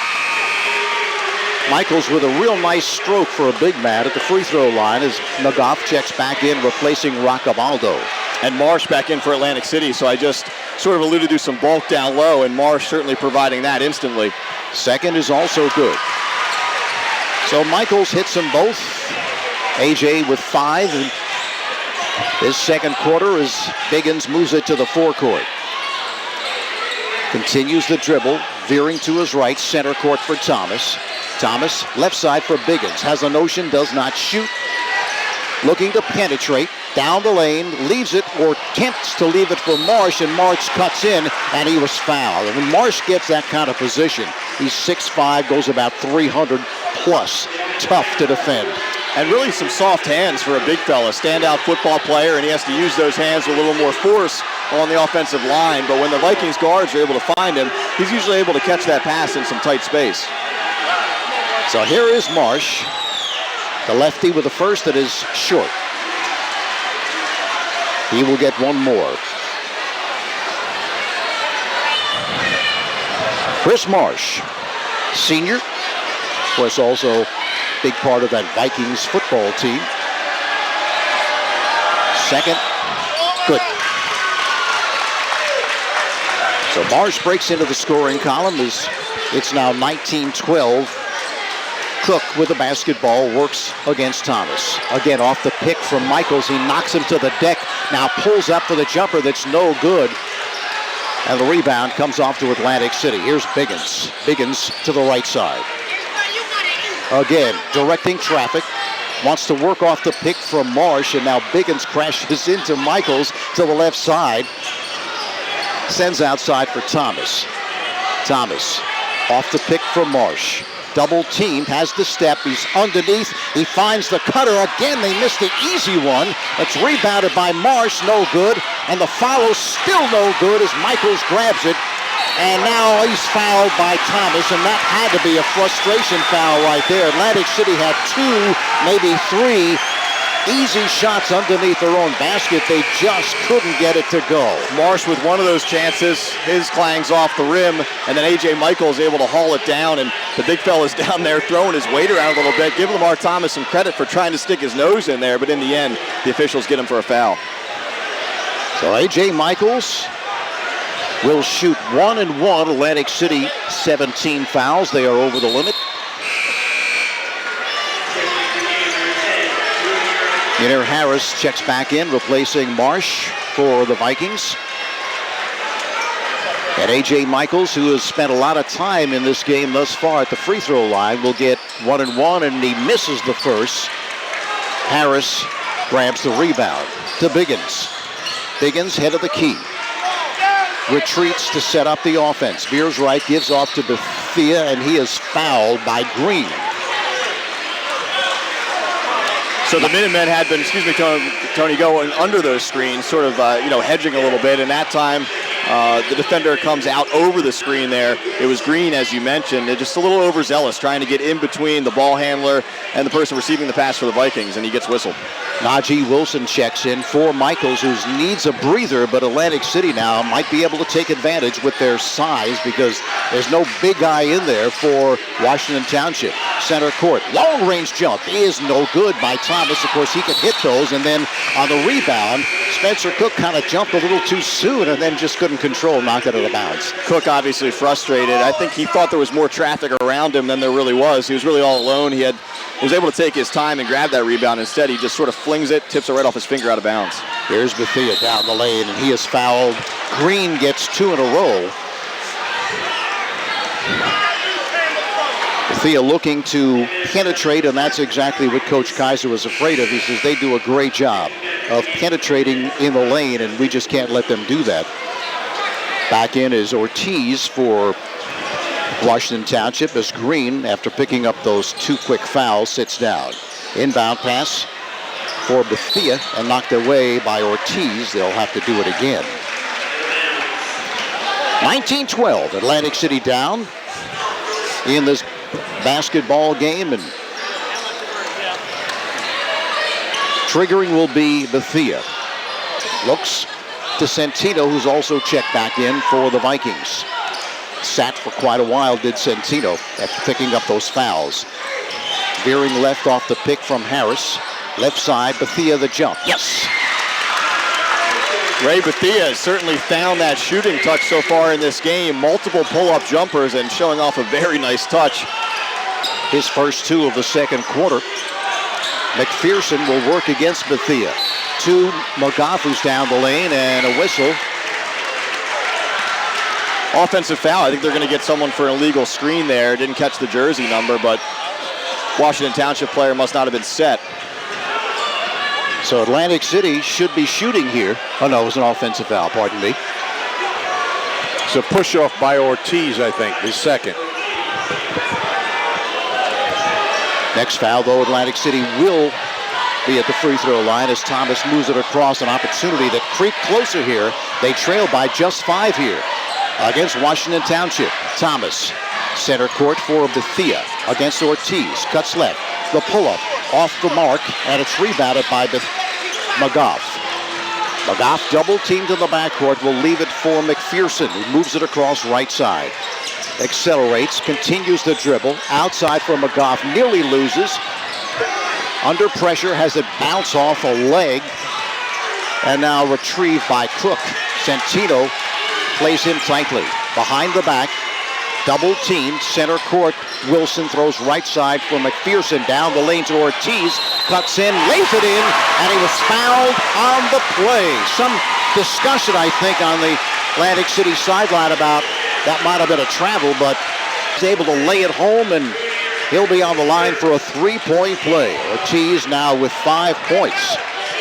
Michaels with a real nice stroke for a big man at the free throw line as Nagoff checks back in, replacing Roccabaldo. And Marsh back in for Atlantic City, so I just sort of alluded to some bulk down low, and Marsh certainly providing that instantly. Second is also good. So Michaels hits them both. AJ with 5. And his second quarter as Biggins moves it to the forecourt. Continues the dribble, veering to his right, center court for Thomas. Thomas, left side for Biggins. Has a notion, does not shoot. Looking to penetrate. Down the lane, leaves it, or attempts to leave it for Marsh, and Marsh cuts in, and he was fouled. And when Marsh gets that kind of position, he's 6'5", goes about 300 plus. Tough to defend. And really some soft hands for a big fella, standout football player, and he has to use those hands with a little more force on the offensive line. But when the Vikings guards are able to find him, he's usually able to catch that pass in some tight space. So here is Marsh, the lefty with the first that is short. He will get one more. Chris Marsh, senior, was also a big part of that Vikings football team. Second, good. So Marsh breaks into the scoring column as it's now 19-12. Cook with the basketball works against Thomas. Again, off the pick from Michaels. He knocks him to the deck. Now pulls up for the jumper that's no good. And the rebound comes off to Atlantic City. Here's Biggins. Biggins to the right side. Again, directing traffic. wants to work off the pick from Marsh, and now Biggins crashes into Michaels to the left side. Sends outside for Thomas. Thomas off the pick from Marsh. Double teamed, has the step, he's underneath, he finds the cutter again, they missed the easy one. It's rebounded by Marsh, no good, and the foul still no good as Michaels grabs it. And now he's fouled by Thomas, and that had to be a frustration foul right there. Atlantic City had 2, maybe 3 easy shots underneath their own basket. They just couldn't get it to go. Marsh with one of those chances, his clangs off the rim, and then A.J. Michaels able to haul it down, and the big fella's down there throwing his weight around a little bit. Give Lamar Thomas some credit for trying to stick his nose in there, but in the end, the officials get him for a foul. So A.J. Michaels will shoot 1 and 1. Atlantic City 17 fouls. They are over the limit. Ynir Harris checks back in, replacing Marsh for the Vikings. And A.J. Michaels, who has spent a lot of time in this game thus far at the free throw line, will get 1 and 1, and he misses the first. Harris grabs the rebound to Biggins. Biggins, head of the key. Retreats to set up the offense. Veers right, gives off to Bethea, and he is fouled by Green. So the Minutemen had been, Tony, going under those screens, sort of, hedging a little bit. And that time, the defender comes out over the screen there. It was Green, as you mentioned. They're just a little overzealous, trying to get in between the ball handler and the person receiving the pass for the Vikings, and he gets whistled. Najee Wilson checks in for Michaels, who needs a breather, but Atlantic City now might be able to take advantage with their size because there's no big guy in there for Washington Township. Center court, long-range jump is no good by Thomas. Of course, he can hit those, and then on the rebound, Spencer Cook kind of jumped a little too soon and then just couldn't control, knocked it out of bounds. Cook obviously frustrated. I think he thought there was more traffic around him than there really was. He was really all alone. He was able to take his time and grab that rebound. Instead, he just sort of flings it, tips it right off his finger out of bounds. Here's Bethea down the lane, and he is fouled. Green gets 2 in a row. Bethea looking to penetrate, and that's exactly what Coach Kaiser was afraid of. He says they do a great job of penetrating in the lane, and we just can't let them do that. Back in is Ortiz for Washington Township as Green, after picking up those 2 quick fouls, sits down. Inbound pass for Bethea and knocked away by Ortiz. They'll have to do it again. 19-12, Atlantic City down in this basketball game, and triggering will be Bethea. Looks to Centino, who's also checked back in for the Vikings. Sat for quite a while, did Centino, after picking up those fouls. Veering left off the pick from Harris. Left side, Bethea the jump. Yes! Ray Bethea has certainly found that shooting touch so far in this game. Multiple pull-up jumpers and showing off a very nice touch. His first 2 of the second quarter. McPherson will work against Bethea. 2, McGough, who's down the lane, and a whistle. Offensive foul. I think they're going to get someone for an illegal screen there. Didn't catch the jersey number, but Washington Township player must not have been set. So Atlantic City should be shooting here. Oh, no, it was an offensive foul, pardon me. It's a push-off by Ortiz, I think, his second. Next foul, though, Atlantic City will be at the free throw line as Thomas moves it across, an opportunity that creep closer here. They trail by just 5 here against Washington Township. Thomas, center court for Bethea against Ortiz. Cuts left. The pull-up off the mark, and it's rebounded by McGough. McGough double teamed in the backcourt, will leave it for McPherson, who moves it across right side. Accelerates, continues the dribble. Outside for McGough, nearly loses. Under pressure, has it bounce off a leg. And now retrieved by Cook. Centino plays him tightly. Behind the back, double teamed, center court. Wilson throws right side for McPherson. Down the lane to Ortiz. Cuts in, lays it in, and he was fouled on the play. Some discussion, I think, on the Atlantic City sideline about that might have been a travel, but he's able to lay it home and He'll be on the line for a 3-point play. Ortiz now with 5 points.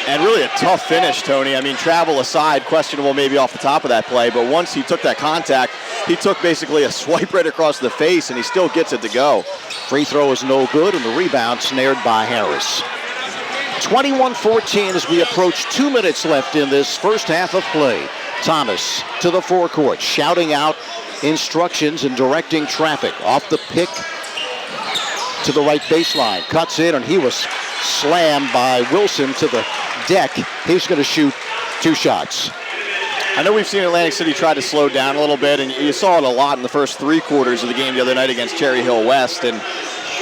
And really a tough finish, Tony. I mean, travel aside, questionable maybe off the top of that play, but once he took that contact, he took basically a swipe right across the face, and he still gets it to go. Free throw is no good, and the rebound snared by Harris. 21-14 as we approach 2 minutes left in this first half of play. Thomas to the forecourt, shouting out instructions and directing traffic. Off the pick to the right baseline. Cuts in, and he was slammed by Wilson to the deck. He's going to shoot 2 shots. I know we've seen Atlantic City try to slow down a little bit, and you saw it a lot in the first 3 quarters of the game the other night against Cherry Hill West. And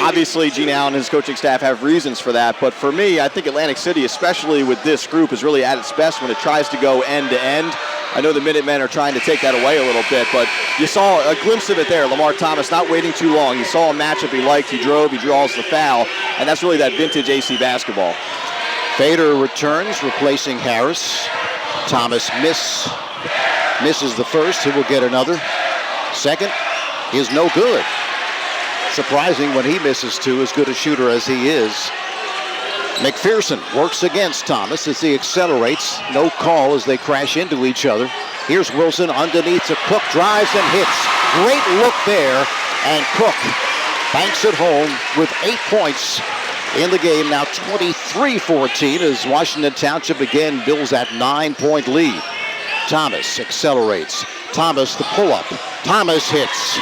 obviously, Gene Allen and his coaching staff have reasons for that. But for me, I think Atlantic City, especially with this group, is really at its best when it tries to go end to end. I know the Minutemen are trying to take that away a little bit, but you saw a glimpse of it there. Lamar Thomas not waiting too long. He saw a matchup he liked. He drove. He draws the foul. And that's really that vintage AC basketball. Fader returns, replacing Harris. Thomas misses the first. He will get another. Second is no good. Surprising when he misses 2, as good a shooter as he is. McPherson works against Thomas as he accelerates. No call as they crash into each other. Here's Wilson underneath to Cook, drives and hits. Great look there, and Cook banks it home with 8 points in the game. Now 23-14 as Washington Township again builds that 9-point lead. Thomas accelerates. Thomas the pull-up. Thomas hits.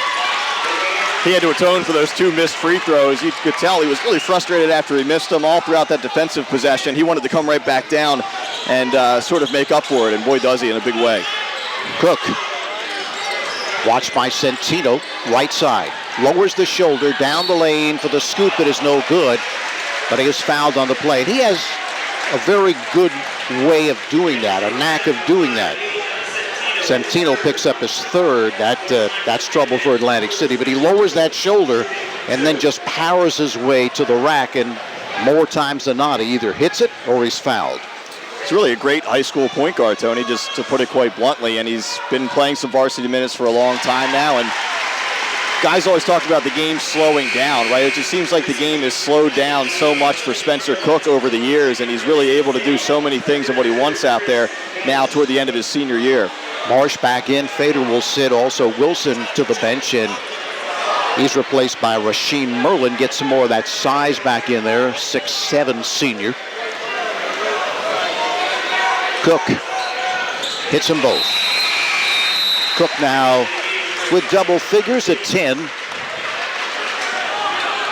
He had to atone for those 2 missed free throws. You could tell he was really frustrated after he missed them all throughout that defensive possession. He wanted to come right back down and sort of make up for it, and boy does he in a big way. Cook, watched by Centino, right side. Lowers the shoulder, down the lane for the scoop that is no good, but he is fouled on the play. And he has a very good way of doing that, a knack of doing that. Centino picks up his 3rd. That's trouble for Atlantic City, but he lowers that shoulder and then just powers his way to the rack, and more times than not, he either hits it or he's fouled. It's really a great high school point guard, Tony, just to put it quite bluntly, and he's been playing some varsity minutes for a long time now, and guys always talk about the game slowing down, right? It just seems like the game has slowed down so much for Spencer Cook over the years, and he's really able to do so many things of what he wants out there now toward the end of his senior year. Marsh back in. Fader will sit. Also Wilson to the bench, and he's replaced by Rasheem Merlin. Get some more of that size back in there. 6'7" senior. Cook hits them both. Cook now with double figures at 10.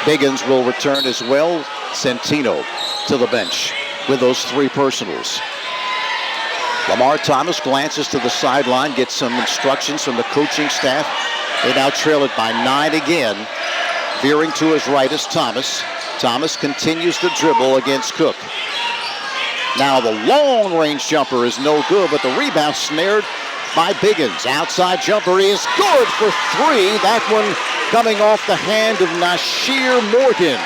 Biggins will return as well. Centino to the bench with those 3 personals. Lamar Thomas glances to the sideline, gets some instructions from the coaching staff. They now trail it by 9 again. Veering to his right is Thomas. Thomas continues to dribble against Cook. Now the long-range jumper is no good, but the rebound snared by Biggins. Outside jumper is good for 3. That one coming off the hand of Nasheer Morgan.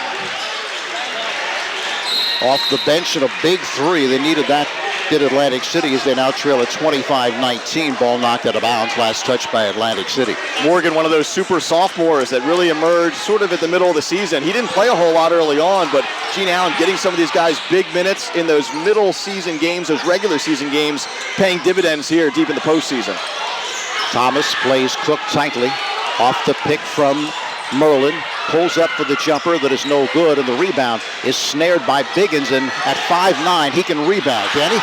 Off the bench and a big 3. They needed that, did Atlantic City, as they now trail at 25-19. Ball knocked out of bounds, last touch by Atlantic City. Morgan, one of those super sophomores that really emerged sort of at the middle of the season. He didn't play a whole lot early on, but Gene Allen getting some of these guys big minutes in those middle season games, those regular season games, paying dividends here deep in the postseason. Thomas plays Cook tightly. Off the pick from Merlin. Pulls up for the jumper that is no good, and the rebound is snared by Biggins, and at 5'9", he can rebound, can he?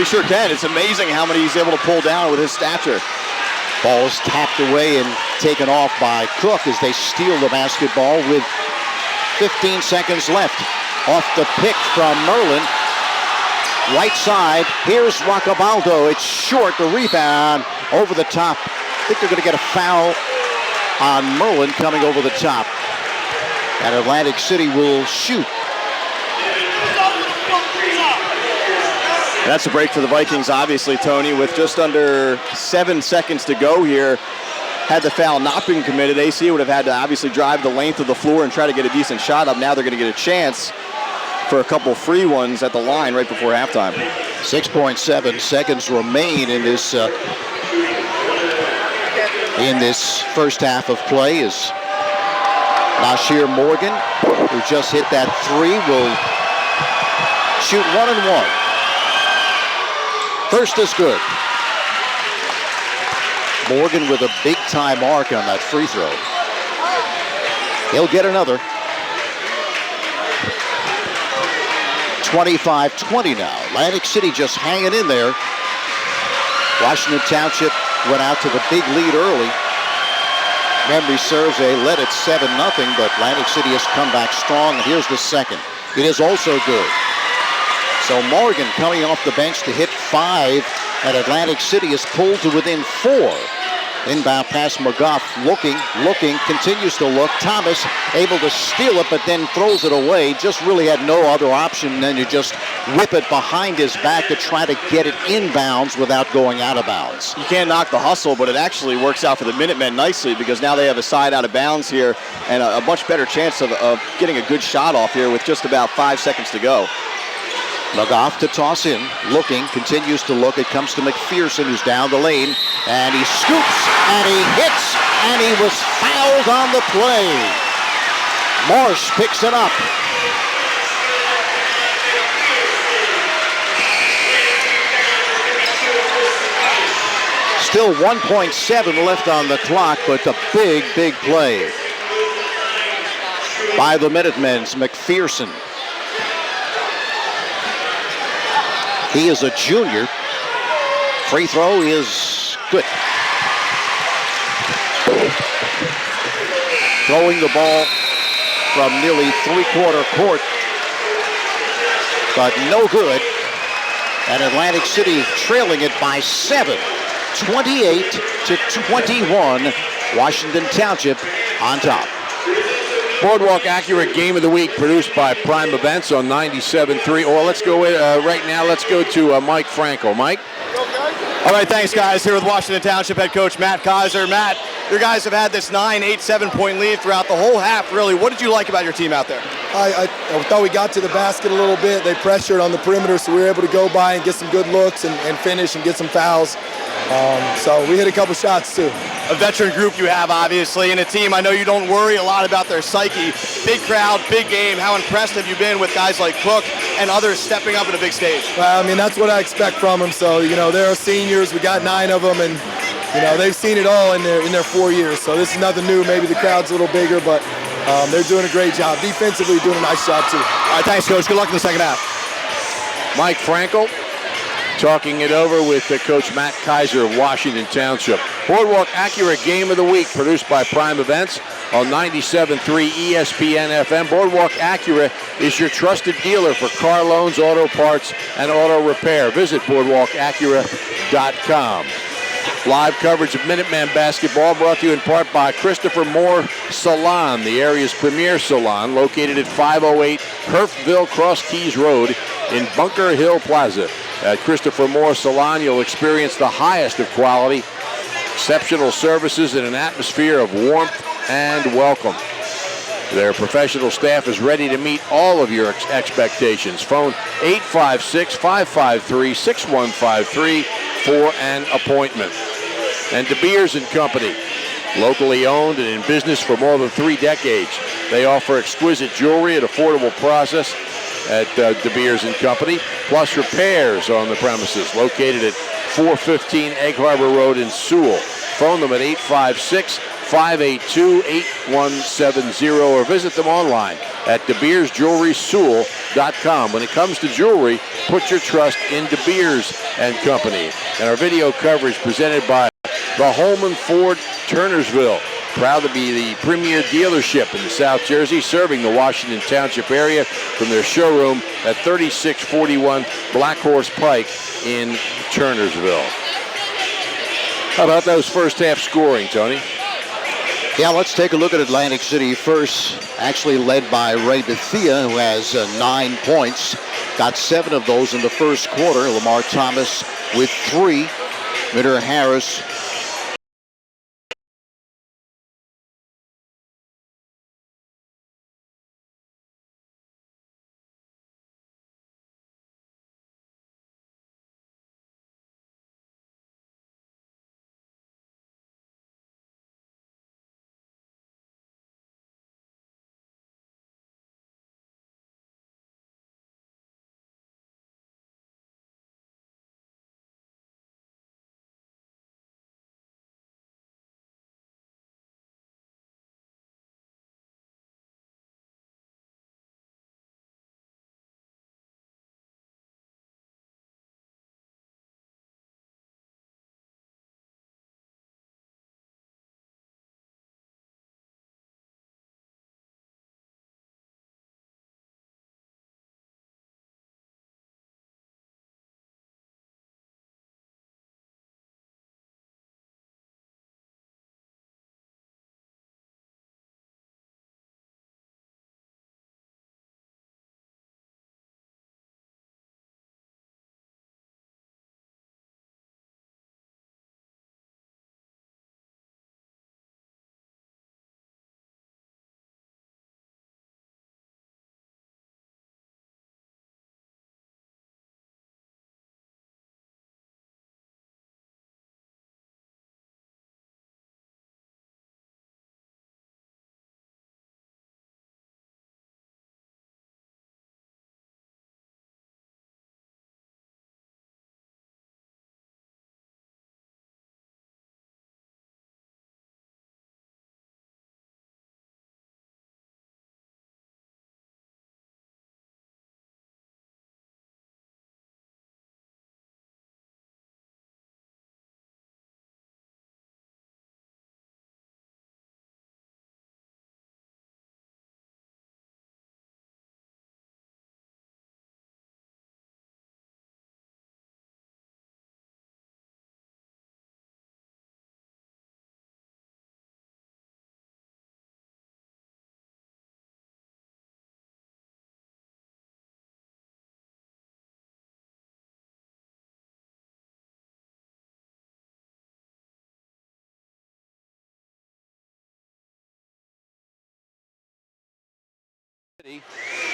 He sure can. It's amazing how many he's able to pull down with his stature. Ball is tapped away and taken off by Cook as they steal the basketball with 15 seconds left. Off the pick from Merlin. Right side, here's Roccabaldo. It's short, the rebound over the top. I think they're going to get a foul on Merlin coming over the top. And Atlantic City will shoot. That's a break for the Vikings, obviously, Tony, with just under 7 seconds to go here. Had the foul not been committed, AC would have had to obviously drive the length of the floor and try to get a decent shot up. Now they're going to get a chance for a couple free ones at the line right before halftime. 6.7 seconds remain in this first half of play as Nasir Morgan, who just hit that three, will shoot 1 and 1. First is good. Morgan with a big-time arc on that free throw. He'll get another. 25-20 now. Atlantic City just hanging in there. Washington Township went out to the big lead early. Memory serves, they led it 7-0, but Atlantic City has come back strong. And here's the second. It is also good. So Morgan coming off the bench to hit 5, and Atlantic City is pulled to within 4. Inbound pass, McGough looking, continues to look. Thomas able to steal it, but then throws it away. Just really had no other option than to just whip it behind his back to try to get it inbounds without going out of bounds. You can't knock the hustle, but it actually works out for the Minutemen nicely because now they have a side out of bounds here and a much better chance of getting a good shot off here with just about 5 seconds to go. McGough to toss in, looking, continues to look. It comes to McPherson, who's down the lane, and he scoops, and he hits, and he was fouled on the play. Marsh picks it up. Still 1.7 left on the clock, but a big play by the Minutemen's McPherson. He is a junior. Free throw is good. Throwing the ball from nearly three-quarter court, but no good. And Atlantic City trailing it by 7, 28-21. Washington Township on top. Boardwalk Accurate Game of the Week produced by Prime Events on 97.3. Or let's go right now. Let's go to Mike Frankel. Mike? All right, thanks, guys. Here with Washington Township head coach Matt Kaiser. Matt, your guys have had this 9, 8, 7-point lead throughout the whole half, really. What did you like about your team out there? I thought we got to the basket a little bit. They pressured on the perimeter, so we were able to go by and get some good looks and finish and get some fouls. So we hit a couple shots, too. A veteran group you have, obviously, and a team I know you don't worry a lot about their psyche. Big crowd, big game. How impressed have you been with guys like Cook and others stepping up at a big stage? Well, I mean, that's what I expect from them. So, they're seniors. We got 9 of them, and, they've seen it all in their 4 years. So this is nothing new. Maybe the crowd's a little bigger, but they're doing a great job. Defensively, doing a nice job, too. All right, thanks, Coach. Good luck in the second half. Mike Frankel talking it over with Coach Matt Kaiser of Washington Township. Boardwalk Accurate Game of the Week produced by Prime Events on 97.3 ESPN FM. Boardwalk Accurate is your trusted dealer for car loans, auto parts, and auto repair. Visit boardwalkaccurate.com. Live coverage of Minuteman basketball brought to you in part by Christopher Moore Salon, the area's premier salon, located at 508 Herfville Cross Keys Road in Bunker Hill Plaza. At Christopher Moore Salon, you'll experience the highest of quality, exceptional services, and an atmosphere of warmth and welcome. Their professional staff is ready to meet all of your expectations. Phone 856-553-6153 for an appointment. And De Beers & Company, locally owned and in business for more than 3 decades. They offer exquisite jewelry at affordable prices at De Beers & Company, plus repairs on the premises, located at 415 Egg Harbor Road in Sewell. Phone them at 856-582-8170 or visit them online at DeBeersJewelrySewell.com. When it comes to jewelry, put your trust in De Beers & Company. And our video coverage presented by the Holman Ford Turnersville. Proud to be the premier dealership in the South Jersey, serving the Washington Township area from their showroom at 3641 Black Horse Pike in Turnersville. How about those first half scoring, Tony? Yeah, let's take a look at Atlantic City first. Actually led by Ray Bethia, who has 9 points. Got 7 of those in the first quarter. Lamar Thomas with 3. Mitter Harris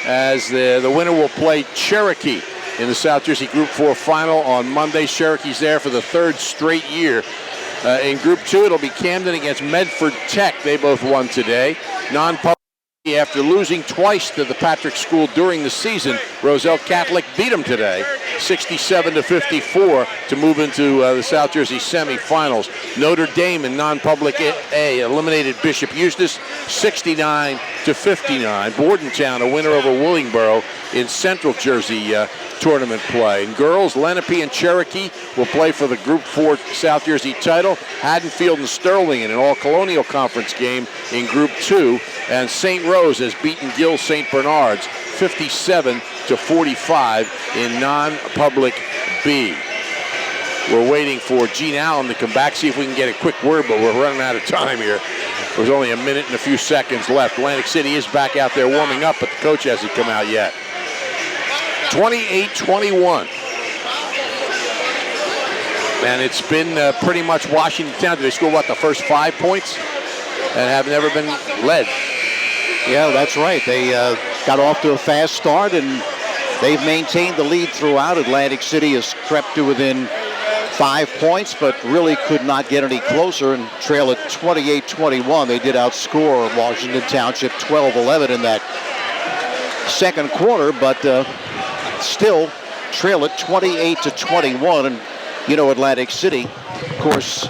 as the winner will play Cherokee in the South Jersey Group 4 final on Monday. Cherokee's there for the third straight year. In Group 2, it'll be Camden against Medford Tech. They both won today. Non-public. After losing twice to the Patrick School during the season, Roselle Catholic beat them today, 67-54, to move into the South Jersey semifinals. Notre Dame in non-public A eliminated Bishop Eustis, 69-59. Bordentown, a winner over Willingboro in Central Jersey tournament play. In girls, Lenape and Cherokee will play for the Group 4 South Jersey title. Haddonfield and Sterling in an all-colonial conference game in Group 2. And St. Rose has beaten Gill St. Bernard's 57-45 in non-public B. We're waiting for Gene Allen to come back, see if we can get a quick word, but we're running out of time here. There's only a minute and a few seconds left. Atlantic City is back out there warming up, but the coach hasn't come out yet. 28-21. And it's been pretty much Washington Town. They scored, the first 5 points? And have never been led. Yeah, that's right. They got off to a fast start, and they've maintained the lead throughout. Atlantic City has crept to within 5 points, but really could not get any closer and trail at 28-21. They did outscore Washington Township 12-11 in that second quarter, but still trail at 28-21. And you know, Atlantic City, of course,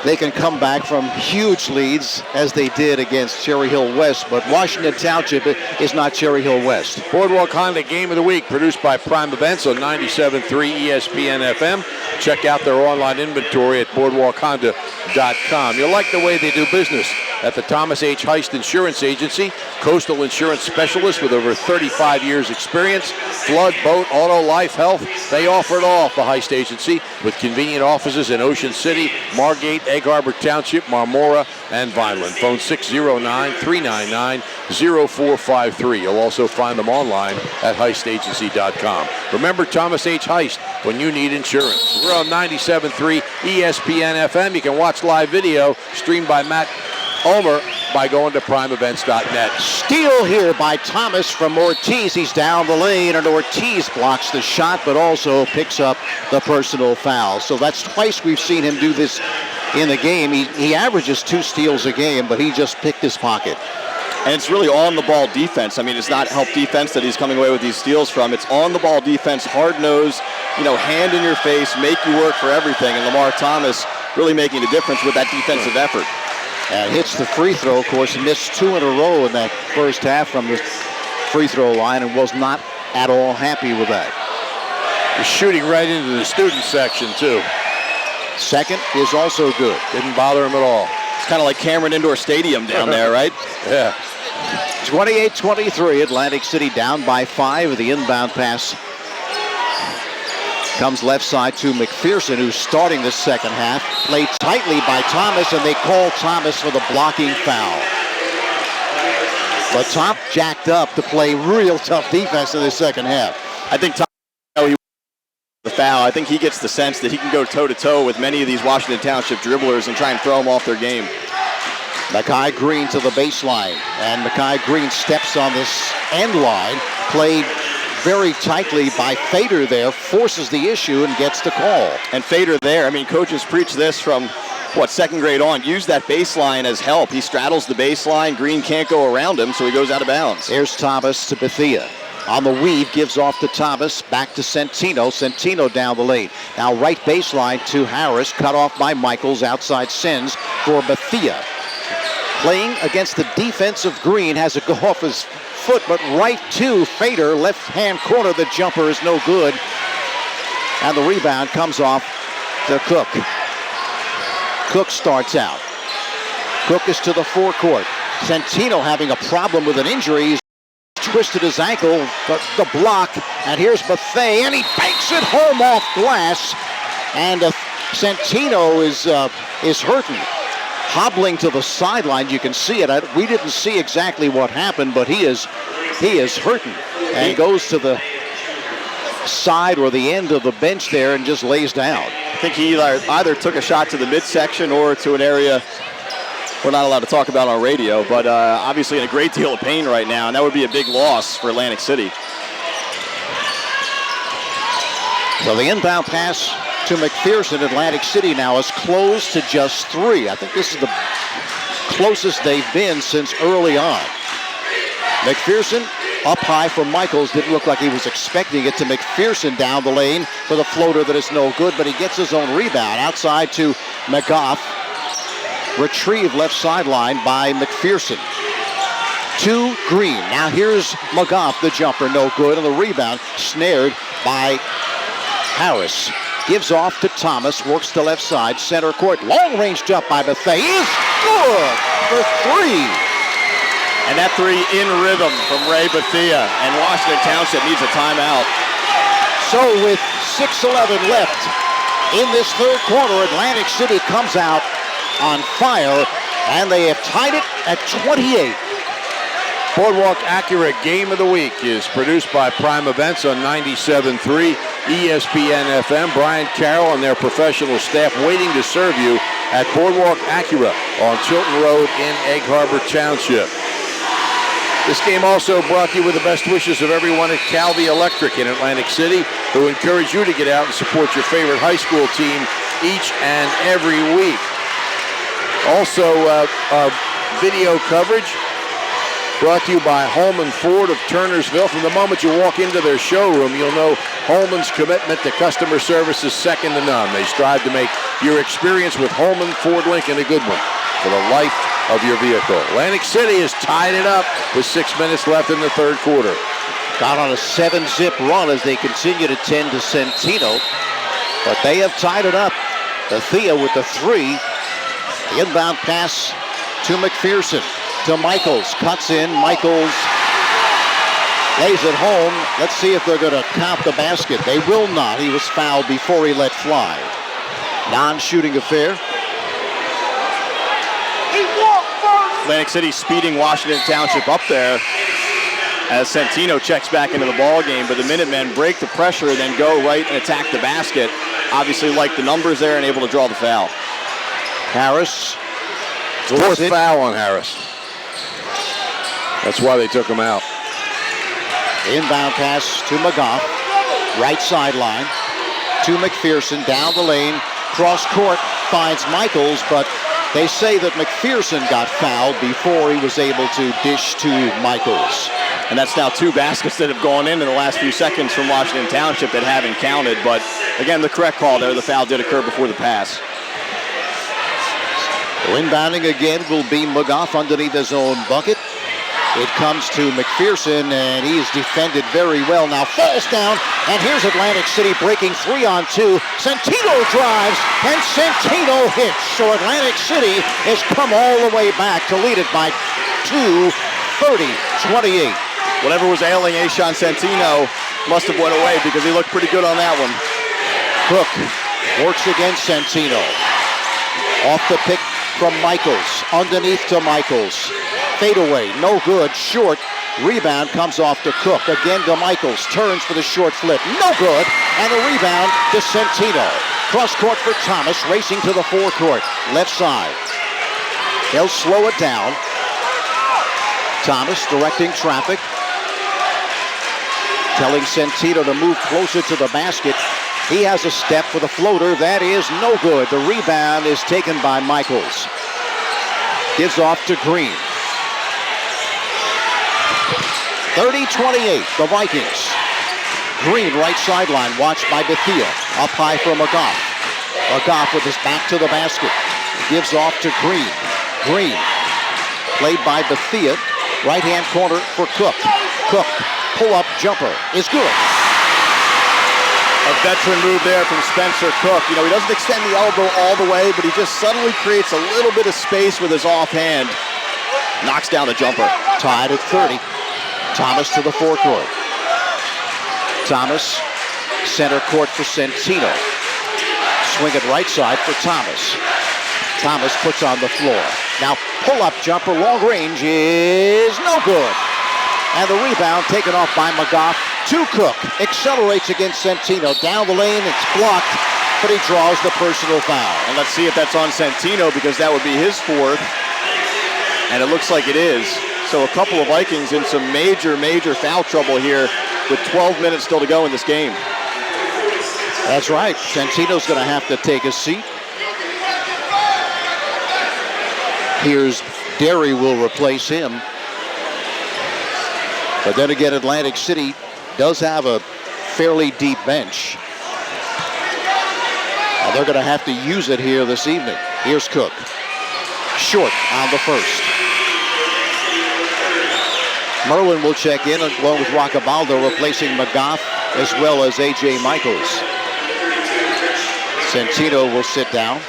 they can come back from huge leads as they did against Cherry Hill West, but Washington Township is not Cherry Hill West. Boardwalk Honda Game of the Week, produced by Prime Events on 97.3 ESPN FM. Check out their online inventory at boardwalkhonda.com. You'll like the way they do business at the Thomas H. Heist Insurance Agency, coastal insurance specialist with over 35 years experience, flood, boat, auto, life, health. They offer it all at the Heist Agency with convenient offices in Ocean City, Margate, Egg Harbor Township, Marmora, and Vineland. Phone 609-399-0453. You'll also find them online at heistagency.com. Remember Thomas H. Heist when you need insurance. We're on 97.3 ESPN FM. You can watch live video streamed by Matt Ulmer by going to primeevents.net. Steal here by Thomas from Ortiz. He's down the lane, and Ortiz blocks the shot, but also picks up the personal foul. So that's twice we've seen him do this in the game. He averages 2 steals a game, but he just picked his pocket. And it's really on-the-ball defense. I mean, it's not help defense that he's coming away with these steals from. It's on-the-ball defense, hard-nosed, hand in your face, make you work for everything. And Lamar Thomas really making a difference with that defensive effort. And hits the free throw, of course. He missed 2 in a row in that first half from the free throw line and was not at all happy with that. He's shooting right into the student section, too. Second is also good. Didn't bother him at all. It's kind of like Cameron Indoor Stadium down there, right? Yeah. 28-23, Atlantic City down by 5. The inbound pass comes left side to McPherson, who's starting the second half. Played tightly by Thomas, and they call Thomas for the blocking foul. But Top jacked up to play real tough defense in the second half. I think Tom, the foul. I think he gets the sense that he can go toe-to-toe with many of these Washington Township dribblers and try and throw them off their game. Makai Green to the baseline, and Makai Green steps on this end line. Played very tightly by Fader there, forces the issue and gets the call. And Fader there, I mean, coaches preach this from, second grade on. Use that baseline as help. He straddles the baseline. Green can't go around him, so he goes out of bounds. Here's Thomas to Bethia. On the weave, gives off to Thomas, back to Centino. Centino down the lane. Now right baseline to Harris, cut off by Michaels, outside Sins for Bethia. Playing against the defense of Green, has it go off his foot, but right to Fader, left-hand corner. The jumper is no good. And the rebound comes off to Cook. Cook starts out. Cook is to the forecourt. Centino having a problem with an injury. He's twisted his ankle, but the block. And here's Bethea, and he banks it home off glass. And Centino is hurting. Hobbling to the sideline, you can see it. We didn't see exactly what happened, but he is hurting, and goes to the side or the end of the bench there and just lays down. I think he either took a shot to the midsection or to an area we're not allowed to talk about on radio, but obviously in a great deal of pain right now, and that would be a big loss for Atlantic City. So the inbound pass to McPherson. Atlantic City now is closed to just 3. I think this is the closest they've been since early on. McPherson up high from Michaels. Didn't look like he was expecting it to McPherson down the lane for the floater that is no good, but he gets his own rebound. Outside to McGough. Retrieved left sideline by McPherson. To Green. Now here's McGough, the jumper, no good, and the rebound snared by Harris. Gives off to Thomas, works the left side, center court. Long range jump by Bethea is good for 3. And that 3 in rhythm from Ray Bethea, and Washington Township needs a timeout. So with 6:11 left in this third quarter, Atlantic City comes out on fire, and they have tied it at 28. Boardwalk Acura Game of the Week is produced by Prime Events on 97.3 ESPN FM. Brian Carroll and their professional staff waiting to serve you at Boardwalk Acura on Chilton Road in Egg Harbor Township. This game also brought to you with the best wishes of everyone at Calvi Electric in Atlantic City, who encourage you to get out and support your favorite high school team each and every week. Also, our video coverage brought to you by Holman Ford of Turnersville. From the moment you walk into their showroom, you'll know Holman's commitment to customer service is second to none. They strive to make your experience with Holman Ford Lincoln a good one for the life of your vehicle. Atlantic City has tied it up with 6 minutes left in the third quarter. Got on a 7-zip run as they continue to tend to Centino, but they have tied it up. Bethea with the 3. The inbound pass to McPherson. To Michaels, cuts in, Michaels lays it home. Let's see if they're going to count the basket. They will not. He was fouled before he let fly. Non-shooting affair. Atlantic City speeding Washington Township up there as Centino checks back into the ball game, but the Minutemen break the pressure and then go right and attack the basket. Obviously like the numbers there and able to draw the foul. Harris. Fourth foul on Harris. That's why they took him out. Inbound pass to McGough. Right sideline to McPherson. Down the lane. Cross court finds Michaels, but they say that McPherson got fouled before he was able to dish to Michaels. And that's now 2 baskets that have gone in the last few seconds from Washington Township that haven't counted. But again, the correct call there. The foul did occur before the pass. Inbounding again will be McGough underneath his own bucket. It comes to McPherson, and he is defended very well. Now falls down, and here's Atlantic City breaking 3-on-2. Centino drives, and Centino hits. So Atlantic City has come all the way back to lead it by 2, 30-28. Whatever was ailing Ashawn Centino must have went away because he looked pretty good on that one. Cook works against Centino. Off the pick from Michaels, underneath to Michaels. Fadeaway, no good, short. Rebound comes off to Cook. Again to Michaels, turns for the short flip, no good. And a rebound to Centino. Cross court for Thomas, racing to the forecourt. Left side. They'll slow it down. Thomas directing traffic. Telling Centino to move closer to the basket. He has a step for the floater. That is no good. The rebound is taken by Michaels. Gives off to Green. 30-28, the Vikings. Green, right sideline, watched by Bethea. Up high for McGough. McGough with his back to the basket. Gives off to Green. Green, played by Bethea. Right-hand corner for Cook. Cook, pull-up jumper is good. A veteran move there from Spencer Cook. You know, he doesn't extend the elbow all the way, but he just suddenly creates a little bit of space with his offhand. Knocks down the jumper. Tied at 30. Thomas to the forecourt. Thomas, center court for Centino. Swing it right side for Thomas. Thomas puts on the floor. Now pull-up jumper, long range is no good. And the rebound taken off by McGough to Cook. Accelerates against Centino. Down the lane, it's blocked, but he draws the personal foul. And let's see if that's on Centino because that would be his 4th. And it looks like it is. So a couple of Vikings in some major, major foul trouble here with 12 minutes still to go in this game. That's right. Santino's going to have to take a seat. Here's Derry will replace him. But then again, Atlantic City does have a fairly deep bench. And they're going to have to use it here this evening. Here's Cook. Short on the first. Merlin will check in along with Roccabaldo, replacing McGough as well as A.J. Michaels. Santino will sit down.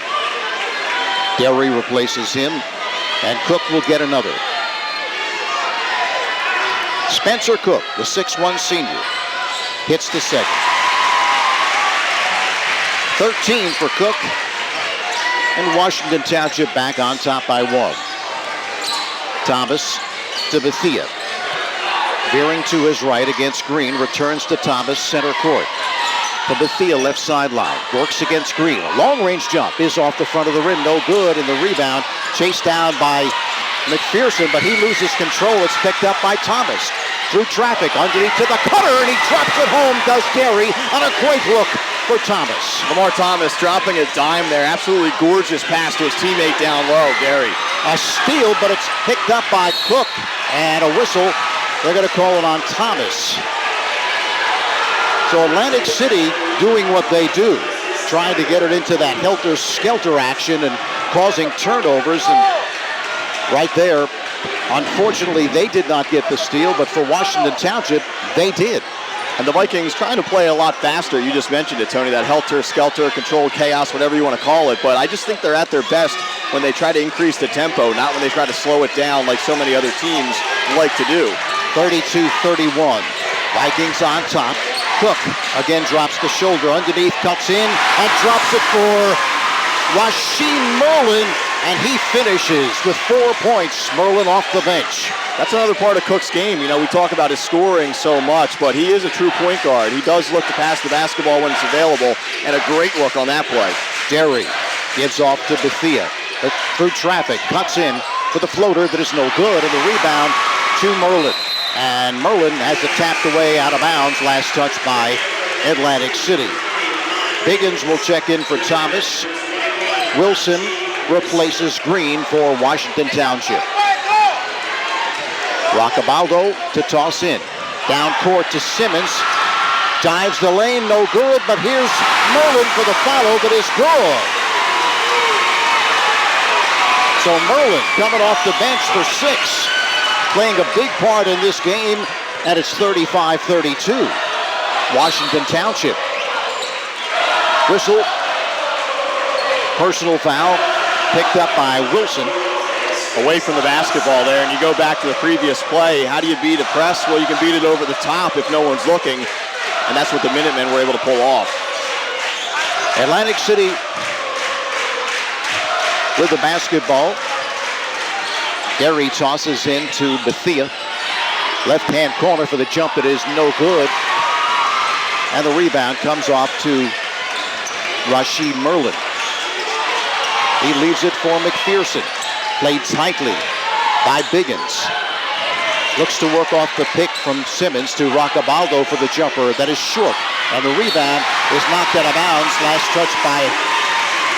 Derry replaces him, and Cook will get another. Spencer Cook, the 6'1 senior, hits the second. 13 for Cook, and Washington Township back on top by 1. Thomas to Bethea. Veering to his right against Green, returns to Thomas, center court. To Bethea, left sideline, works against Green. A long-range jump is off the front of the rim, no good, and the rebound chased down by McPherson, but he loses control. It's picked up by Thomas. Through traffic, underneath to the cutter, and he drops it home, does Derry, on a great look for Thomas. Lamar Thomas dropping a dime there. Absolutely gorgeous pass to his teammate down low, Derry. A steal, but it's picked up by Cook, and a whistle. They're going to call it on Thomas. So Atlantic City doing what they do, trying to get it into that helter-skelter action and causing turnovers. And right there, unfortunately, they did not get the steal, but for Washington Township, they did. And the Vikings trying to play a lot faster. You just mentioned it, Tony, that helter-skelter, controlled chaos, whatever you want to call it. But I just think they're at their best when they try to increase the tempo, not when they try to slow it down like so many other teams like to do. 32-31. Vikings on top. Cook again drops the shoulder underneath, cuts in, and drops it for Rasheed Merlin, and he finishes with 4 points. Merlin off the bench. That's another part of Cook's game. You know, we talk about his scoring so much, but he is a true point guard. He does look to pass the basketball when it's available, and a great look on that play. Derry gives off to Bethea. Through traffic, cuts in for the floater that is no good, and the rebound to Merlin. And Merlin has it tapped away out of bounds. Last touch by Atlantic City. Biggins will check in for Thomas. Wilson replaces Green for Washington Township. Roccabaldo to toss in. Down court to Simmons. Dives the lane, no good, but here's Merlin for the follow that is good. So Merlin coming off the bench for 6. Playing a big part in this game, and it's 35-32. Washington Township. Whistle. Personal foul picked up by Wilson. Away from the basketball there, and you go back to the previous play. How do you beat a press? Well, you can beat it over the top if no one's looking, and that's what the Minutemen were able to pull off. Atlantic City with the basketball. Derry tosses into Bethea. Left-hand corner for the jump that is no good. And the rebound comes off to Rasheed Merlin. He leaves it for McPherson. Played tightly by Biggins. Looks to work off the pick from Simmons to Roccabaldo for the jumper. That is short. And the rebound is knocked out of bounds. Last touch by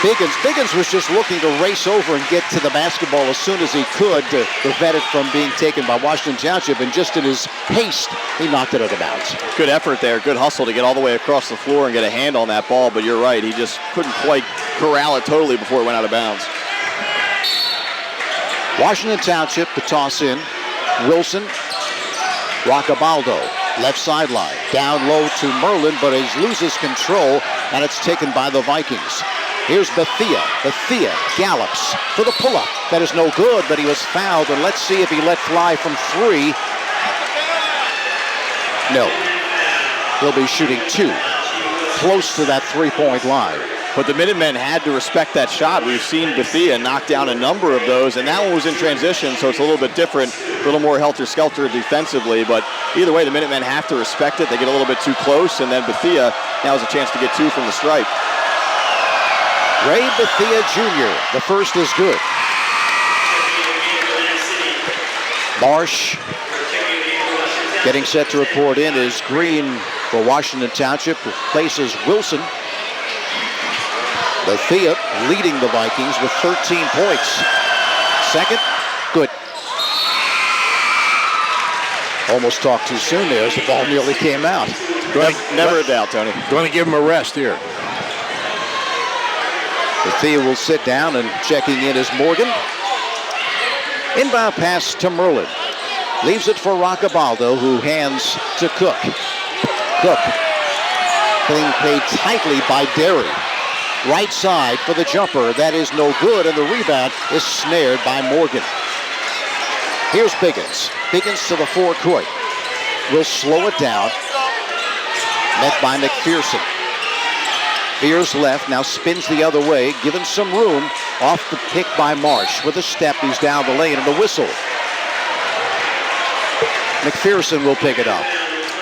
Biggins. Biggins was just looking to race over and get to the basketball as soon as he could to prevent it from being taken by Washington Township, and just in his haste, he knocked it out of bounds. Good effort there, good hustle to get all the way across the floor and get a hand on that ball, but you're right, he just couldn't quite corral it totally before it went out of bounds. Washington Township to toss in. Wilson, Roccabaldo, left sideline. Down low to Merlin, but he loses control, and it's taken by the Vikings. Here's Bethea. Bethea gallops for the pull-up. That is no good, but he was fouled, and let's see if he let fly from 3. No. He'll be shooting 2. Close to that 3-point line. But the Minutemen had to respect that shot. We've seen Bethea knock down a number of those, and that one was in transition, so it's a little bit different, a little more helter-skelter defensively. But either way, the Minutemen have to respect it. They get a little bit too close, and then Bethea now has a chance to get 2 from the stripe. Ray Bethea Jr., the first is good. Marsh getting set to report in is Green for Washington Township, replaces Wilson. The Thea leading the Vikings with 13 points. Second, good. Almost talked too soon there as the ball nearly came out. Never a doubt, Tony. Going to give him a rest here. The Thea will sit down, and checking in is Morgan. Inbound pass to Merlin. Leaves it for Roccabaldo, who hands to Cook. Cook being played tightly by Derry. Right side for the jumper. That is no good, and the rebound is snared by Morgan. Here's Biggins. Biggins to the forecourt. Will slow it down. Met by McPherson. Veers left, now spins the other way, given some room. Off the pick by Marsh. With a step, he's down the lane and a whistle. McPherson will pick it up.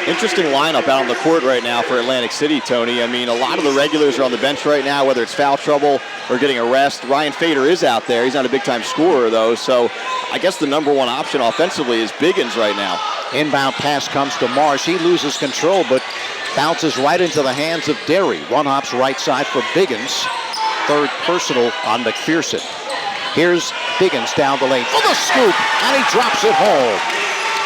Interesting lineup out on the court right now for Atlantic City, Tony. I mean, a lot of the regulars are on the bench right now, whether it's foul trouble or getting a rest. Ryan Fader is out there. He's not a big-time scorer, though, so I guess the number one option offensively is Biggins right now. Inbound pass comes to Marsh. He loses control, but bounces right into the hands of Derry. One hops right side for Biggins. Third personal on McPherson. Here's Biggins down the lane for the scoop, and he drops it home.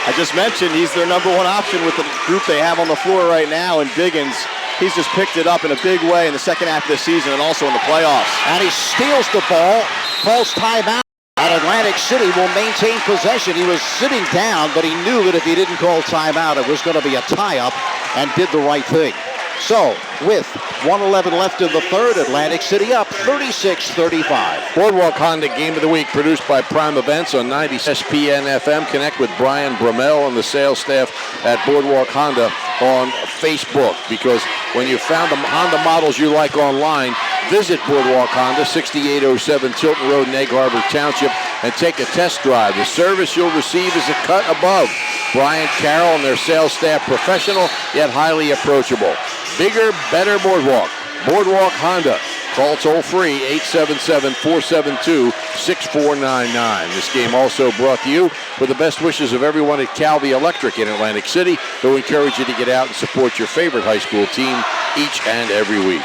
I just mentioned he's their number one option with the group they have on the floor right now, and Biggins, he's just picked it up in a big way in the second half of the season and also in the playoffs. And he steals the ball, calls timeout, and Atlantic City will maintain possession. He was sitting down, but he knew that if he didn't call timeout, it was going to be a tie-up, and did the right thing. So, with 1:11 left in the third, Atlantic City up 36-35. Boardwalk Honda Game of the Week, produced by Prime Events on 90 ESPN FM. Connect with Brian Brummel and the sales staff at Boardwalk Honda on Facebook, because when you found the Honda models you like online, visit Boardwalk Honda, 6807 Tilton Road in Egg Harbor Township, and take a test drive. The service you'll receive is a cut above. Brian Carroll and their sales staff, professional yet highly approachable. Bigger, better Boardwalk. Boardwalk Honda. Call toll-free 877-472-6499. This game also brought to you with the best wishes of everyone at Calvi Electric in Atlantic City, who encourage you to get out and support your favorite high school team each and every week.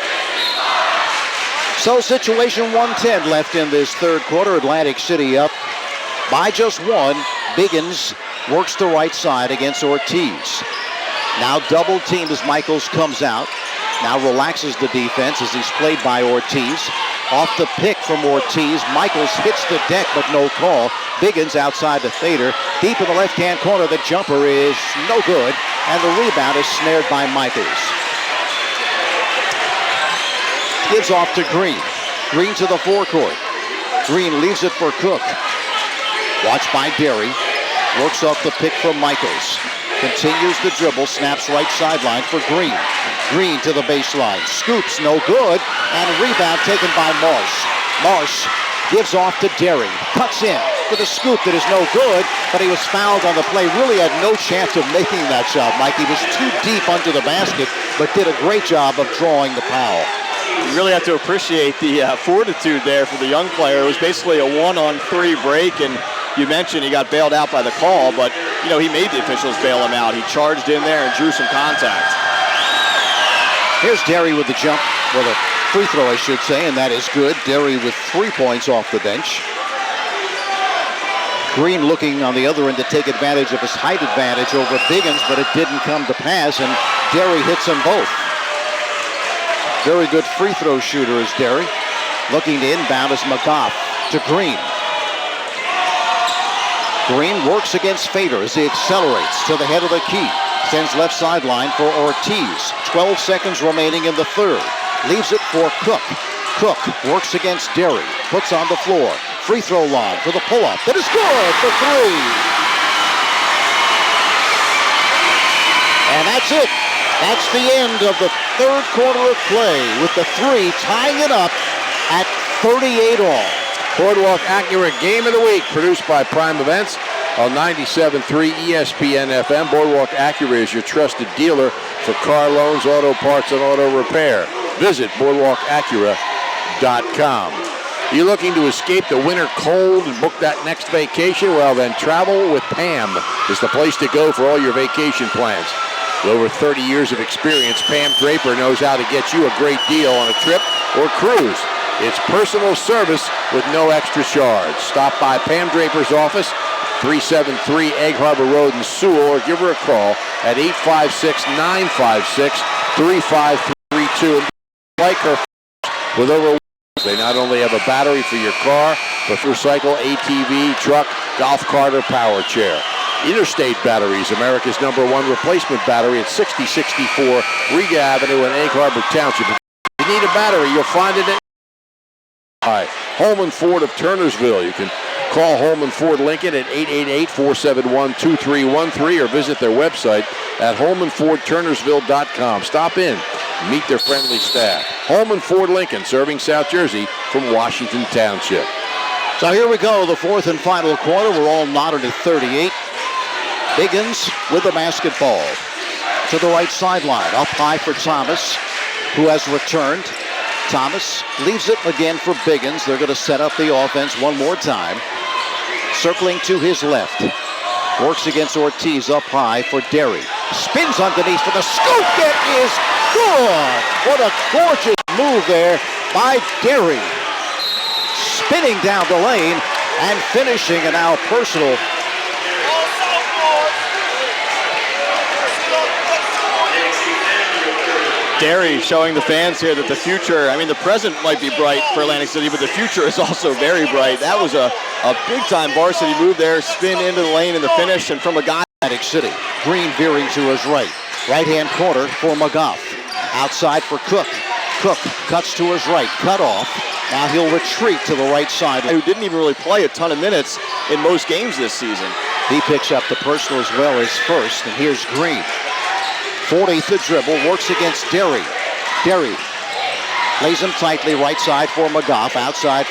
So situation 110 left in this third quarter. Atlantic City up by just one. Biggins works the right side against Ortiz. Now double teamed as Michaels comes out. Now relaxes the defense as he's played by Ortiz. Off the pick from Ortiz. Michaels hits the deck, but no call. Biggins outside the fader. Deep in the left-hand corner, the jumper is no good, and the rebound is snared by Michaels. Gives off to Green. Green to the forecourt. Green leaves it for Cook. Watched by Derry. Works off the pick from Michaels. Continues the dribble, snaps right sideline for Green. Green to the baseline, scoops, no good, and rebound taken by Marsh. Marsh gives off to Derry, cuts in for the scoop that is no good, but he was fouled on the play. Really had no chance of making that shot, Mike. He was too deep under the basket, but did a great job of drawing the foul. You really have to appreciate the fortitude there for the young player. It was basically a 1-on-3 break, and you mentioned he got bailed out by the call, but you know, he made the officials bail him out. He charged in there and drew some contact. Here's Derry with the jump, with a free throw, I should say, and that is good. Derry with 3 points off the bench. Green looking on the other end to take advantage of his height advantage over Biggins, but it didn't come to pass, and Derry hits them both. Very good free throw shooter is Derry. Looking to inbound is McGough to Green. Green works against Fader as he accelerates to the head of the key. Sends left sideline for Ortiz. 12 seconds remaining in the third. Leaves it for Cook. Cook works against Derry. Puts on the floor. Free throw line for the pull-up. That is good for 3. And that's it. That's the end of the third quarter of play, with the 3 tying it up at 38 all. Boardwalk Acura Game of the Week, produced by Prime Events on 97.3 ESPN FM. Boardwalk Acura is your trusted dealer for car loans, auto parts, and auto repair. Visit boardwalkacura.com. You looking to escape the winter cold and book that next vacation? Well, then Travel with Pam is the place to go for all your vacation plans. With over 30 years of experience, Pam Draper knows how to get you a great deal on a trip or cruise. It's personal service with no extra charge. Stop by Pam Draper's office, 373 Egg Harbor Road in Sewell, or give her a call at 856-956-3532. Like her with over. They not only have a battery for your car, but for cycle, ATV, truck, golf cart, or power chair. Interstate Batteries, America's #1 replacement battery at 6064 Riga Avenue in Egg Harbor Township. If you need a battery, you'll find it at Holman Ford of Turnersville. You can call Holman Ford Lincoln at 888-471-2313 or visit their website at holmanfordturnersville.com. Stop in. Meet their friendly staff. Holman Ford Lincoln, serving South Jersey from Washington Township. So here we go, the fourth and final quarter. We're all knotted at 38. Biggins with the basketball to the right sideline. Up high for Thomas, who has returned. Thomas leaves it again for Biggins. They're going to set up the offense one more time. Circling to his left. Works against Ortiz up high for Derry. Spins underneath for the scoop. It is good. What a gorgeous move there by Derry. Spinning down the lane and finishing a now personal. Derry showing the fans here that the future, the present might be bright for Atlantic City, but the future is also very bright. That was a big-time varsity move there, spin into the lane in the finish, and from a guy. Atlantic City. Green veering to his right. Right-hand corner for McGough. Outside for Cook. Cook cuts to his right, cut off. Now he'll retreat to the right side. Who didn't even really play a ton of minutes in most games this season. He picks up the personal as well as first, and here's Green. 40th the dribble, works against Derry. Derry lays him tightly right side for McGough, outside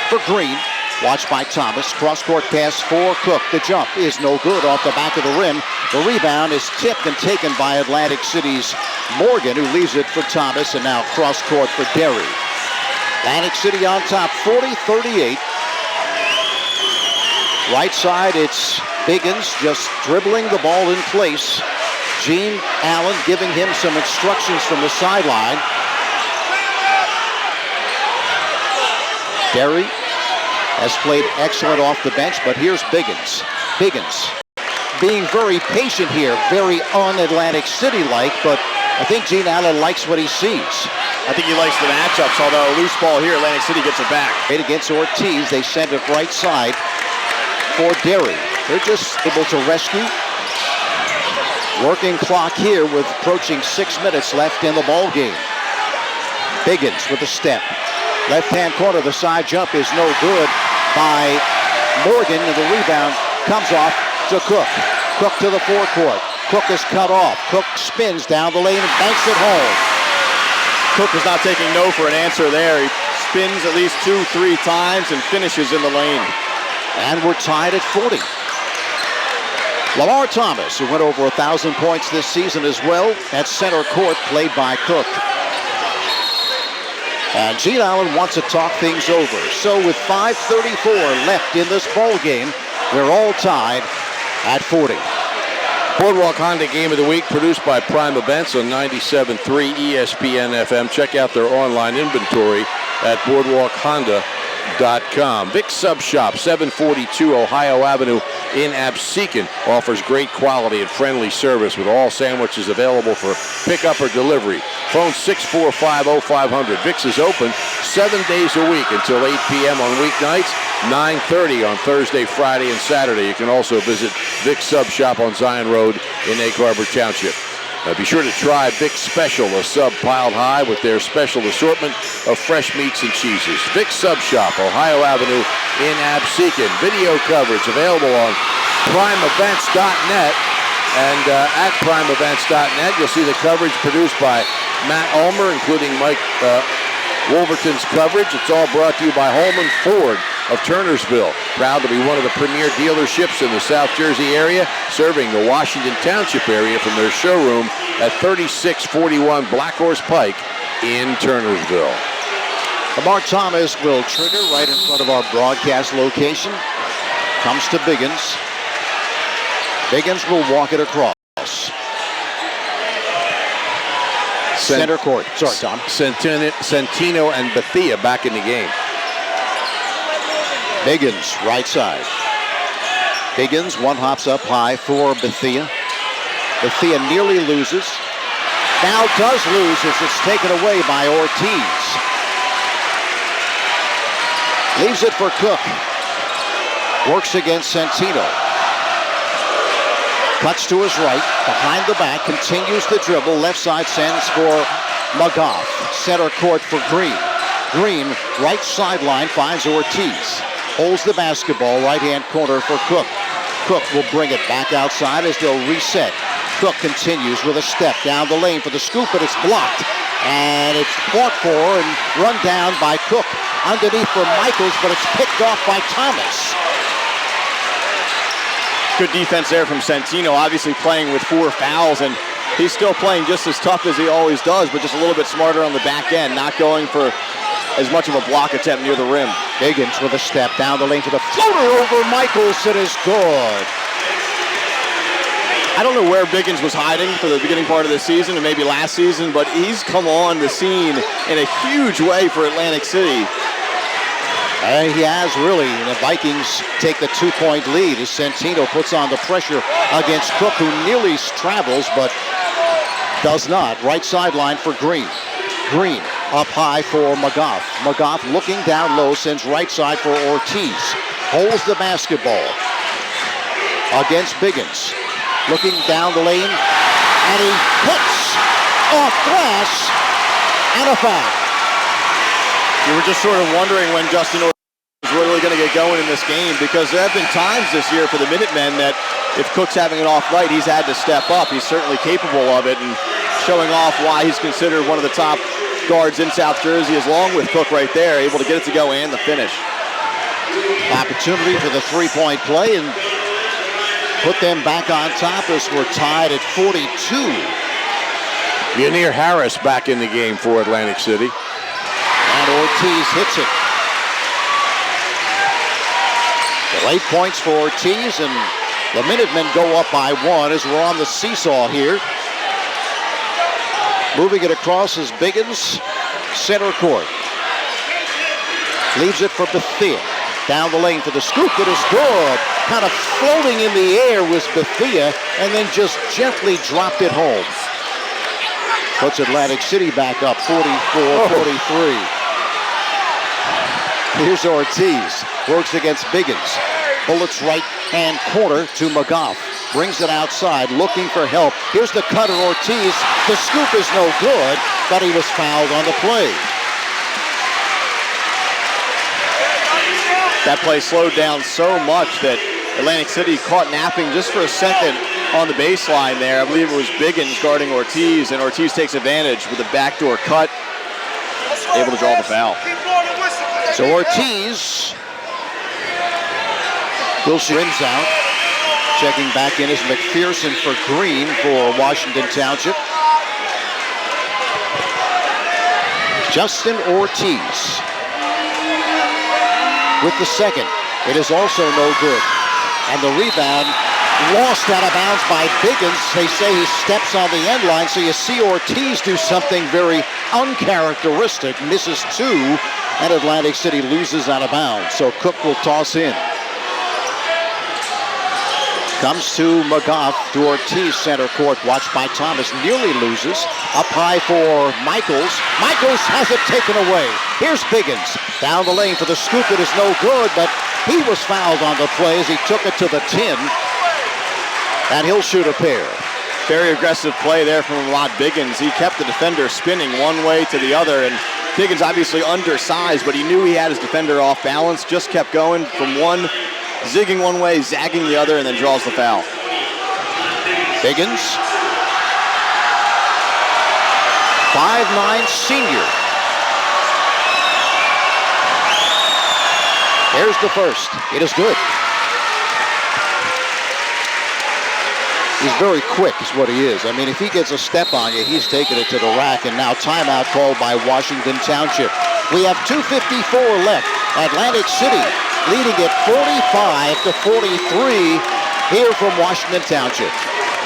for Green. Watched by Thomas, cross-court pass for Cook. The jump is no good off the back of the rim. The rebound is tipped and taken by Atlantic City's Morgan, who leaves it for Thomas, and now cross-court for Derry. Atlantic City on top, 40-38. Right side, it's Biggins just dribbling the ball in place. Gene Allen giving him some instructions from the sideline. Derry has played excellent off the bench, but here's Biggins. Biggins being very patient here, very un-Atlantic City-like, but I think Gene Allen likes what he sees. I think he likes the matchups, although a loose ball here, Atlantic City gets it back. Right against Ortiz, they send it right side for Derry. They're just able to rescue. Working clock here with approaching 6 minutes left in the ball game. Biggins with a step. Left-hand corner, the side jump is no good by Morgan, and the rebound comes off to Cook. Cook to the forecourt. Cook is cut off. Cook spins down the lane and banks it home. Cook is not taking no for an answer there. He spins at least 2-3 times and finishes in the lane. And we're tied at 40. Lamar Thomas, who went over 1,000 points this season as well, at center court, played by Cook. And Gene Allen wants to talk things over. So with 5:34 left in this ball game, we're all tied at 40. Boardwalk Honda Game of the Week, produced by Prime Events on 97.3 ESPN FM. Check out their online inventory at boardwalkhonda.com. Vic's Sub Shop, 742 Ohio Avenue in Absecon, offers great quality and friendly service with all sandwiches available for pickup or delivery. Phone 645-0500. Vic's is open 7 days a week until 8 p.m. on weeknights, 9:30 on Thursday, Friday, and Saturday. You can also visit Vic's Sub Shop on Zion Road in Egg Harbor Township. Be sure to try Vic's Special, a sub piled high with their special assortment of fresh meats and cheeses. Vic's Sub Shop, Ohio Avenue in Absecon. Video coverage available on primeevents.net. And at primeevents.net, you'll see the coverage produced by Matt Ulmer, including Mike Wolverton's coverage. It's all brought to you by Holman Ford of Turnersville. Proud to be one of the premier dealerships in the South Jersey area, serving the Washington Township area from their showroom at 3641 Black Horse Pike in Turnersville. Lamar Thomas will trigger right in front of our broadcast location. Comes to Biggins. Biggins will walk it across. Center court. Sorry, Tom. Centino and Bethia back in the game. Biggins, right side. Biggins, one hops up high for Bethia. Bethia nearly loses. Now does lose as it's taken away by Ortiz. Leaves it for Cook. Works against Centino. Cuts to his right, behind the back, continues the dribble. Left side sends for McGough. Center court for Green. Green, right sideline, finds Ortiz. Holds the basketball, right-hand corner for Cook. Cook will bring it back outside as they'll reset. Cook continues with a step down the lane for the scoop, but it's blocked. And it's fought for and run down by Cook. Underneath for Michaels, but it's picked off by Thomas. Good defense there from Centino, obviously playing with 4 fouls, and he's still playing just as tough as he always does, but just a little bit smarter on the back end, not going for as much of a block attempt near the rim. Biggins with a step down the lane for the floater over Michaels. It is good. I don't know where Biggins was hiding for the beginning part of the season and maybe last season, but he's come on the scene in a huge way for Atlantic City. He has really. The Vikings take the 2-point lead as Centino puts on the pressure against Cook, who nearly travels but does not. Right sideline for Green. Green up high for McGough. McGough looking down low, sends right side for Ortiz. Holds the basketball against Biggins. Looking down the lane, and he hits off glass and a foul. You were just sort of wondering when Justin was really going to get going in this game, because there have been times this year for the Minutemen that if Cook's having an off night, he's had to step up. He's certainly capable of it, and showing off why he's considered one of the top guards in South Jersey, is along with Cook right there, able to get it to go and the finish. Opportunity for the 3-point play and put them back on top as we're tied at 42. Yanir Harris back in the game for Atlantic City. And Ortiz hits it. So 8 points for Ortiz, and the Minutemen go up by 1 as we're on the seesaw here. Moving it across is Biggins, center court. Leaves it for Bethia. Down the lane for the scoop. It is good. Kind of floating in the air was Bethia, and then just gently dropped it home. Puts Atlantic City back up 44-43. Here's Ortiz. Works against Biggins. Bullets right-hand corner to McGough. Brings it outside, looking for help. Here's the cutter, Ortiz. The scoop is no good, but he was fouled on the play. That play slowed down so much that Atlantic City caught napping just for a second on the baseline there. I believe it was Biggins guarding Ortiz, and Ortiz takes advantage with a backdoor cut, able to draw the foul. So Ortiz will rims out. Checking back in is McPherson for Green for Washington Township. Justin Ortiz with the second. It is also no good. And the rebound lost out of bounds by Biggins. They say he steps on the end line, so you see Ortiz do something very uncharacteristic. Misses 2, and Atlantic City loses out of bounds. So Cook will toss in. Comes to McGough, to Ortiz, center court. Watched by Thomas, nearly loses. Up high for Michaels. Michaels has it taken away. Here's Biggins. Down the lane for the scoop. It is no good, but he was fouled on the play as he took it to the 10. And he'll shoot a pair. Very aggressive play there from Rod Biggins. He kept the defender spinning one way to the other, and Biggins obviously undersized, but he knew he had his defender off balance. Just kept going from one, zigging one way, zagging the other, and then draws the foul. Biggins, 5'9" senior. There's the first. It is good. He's very quick is what he is. I mean, if he gets a step on you, he's taking it to the rack. And now timeout called by Washington Township. We have 2:54 left. Atlantic City leading it 45-43 here from Washington Township.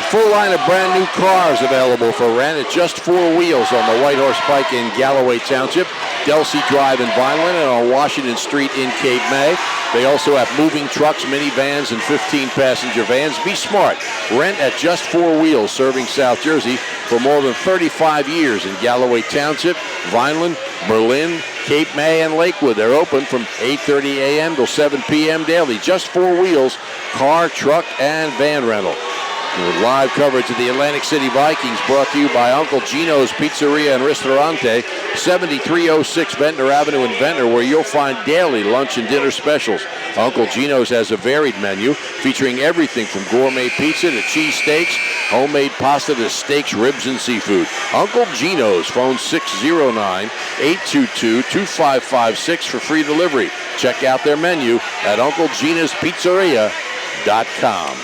Full line of brand new cars available for rent at just 4 wheels on the White Horse Pike in Galloway Township, Delsey Drive in Vineland, and on Washington Street in Cape May. They also have moving trucks, minivans, and 15-passenger vans. Be smart. Rent at just 4 wheels, serving South Jersey for more than 35 years in Galloway Township, Vineland, Berlin, Cape May, and Lakewood. They're open from 8:30 a.m. till 7 p.m. daily. Just 4 wheels, car, truck, and van rental. With live coverage of the Atlantic City Vikings, brought to you by Uncle Gino's Pizzeria and Ristorante, 7306 Ventnor Avenue in Ventnor, where you'll find daily lunch and dinner specials. Uncle Gino's has a varied menu featuring everything from gourmet pizza to cheesesteaks, homemade pasta to steaks, ribs, and seafood. Uncle Gino's, phone 609-822-2556 for free delivery. Check out their menu at UncleGino'sPizzeria.com.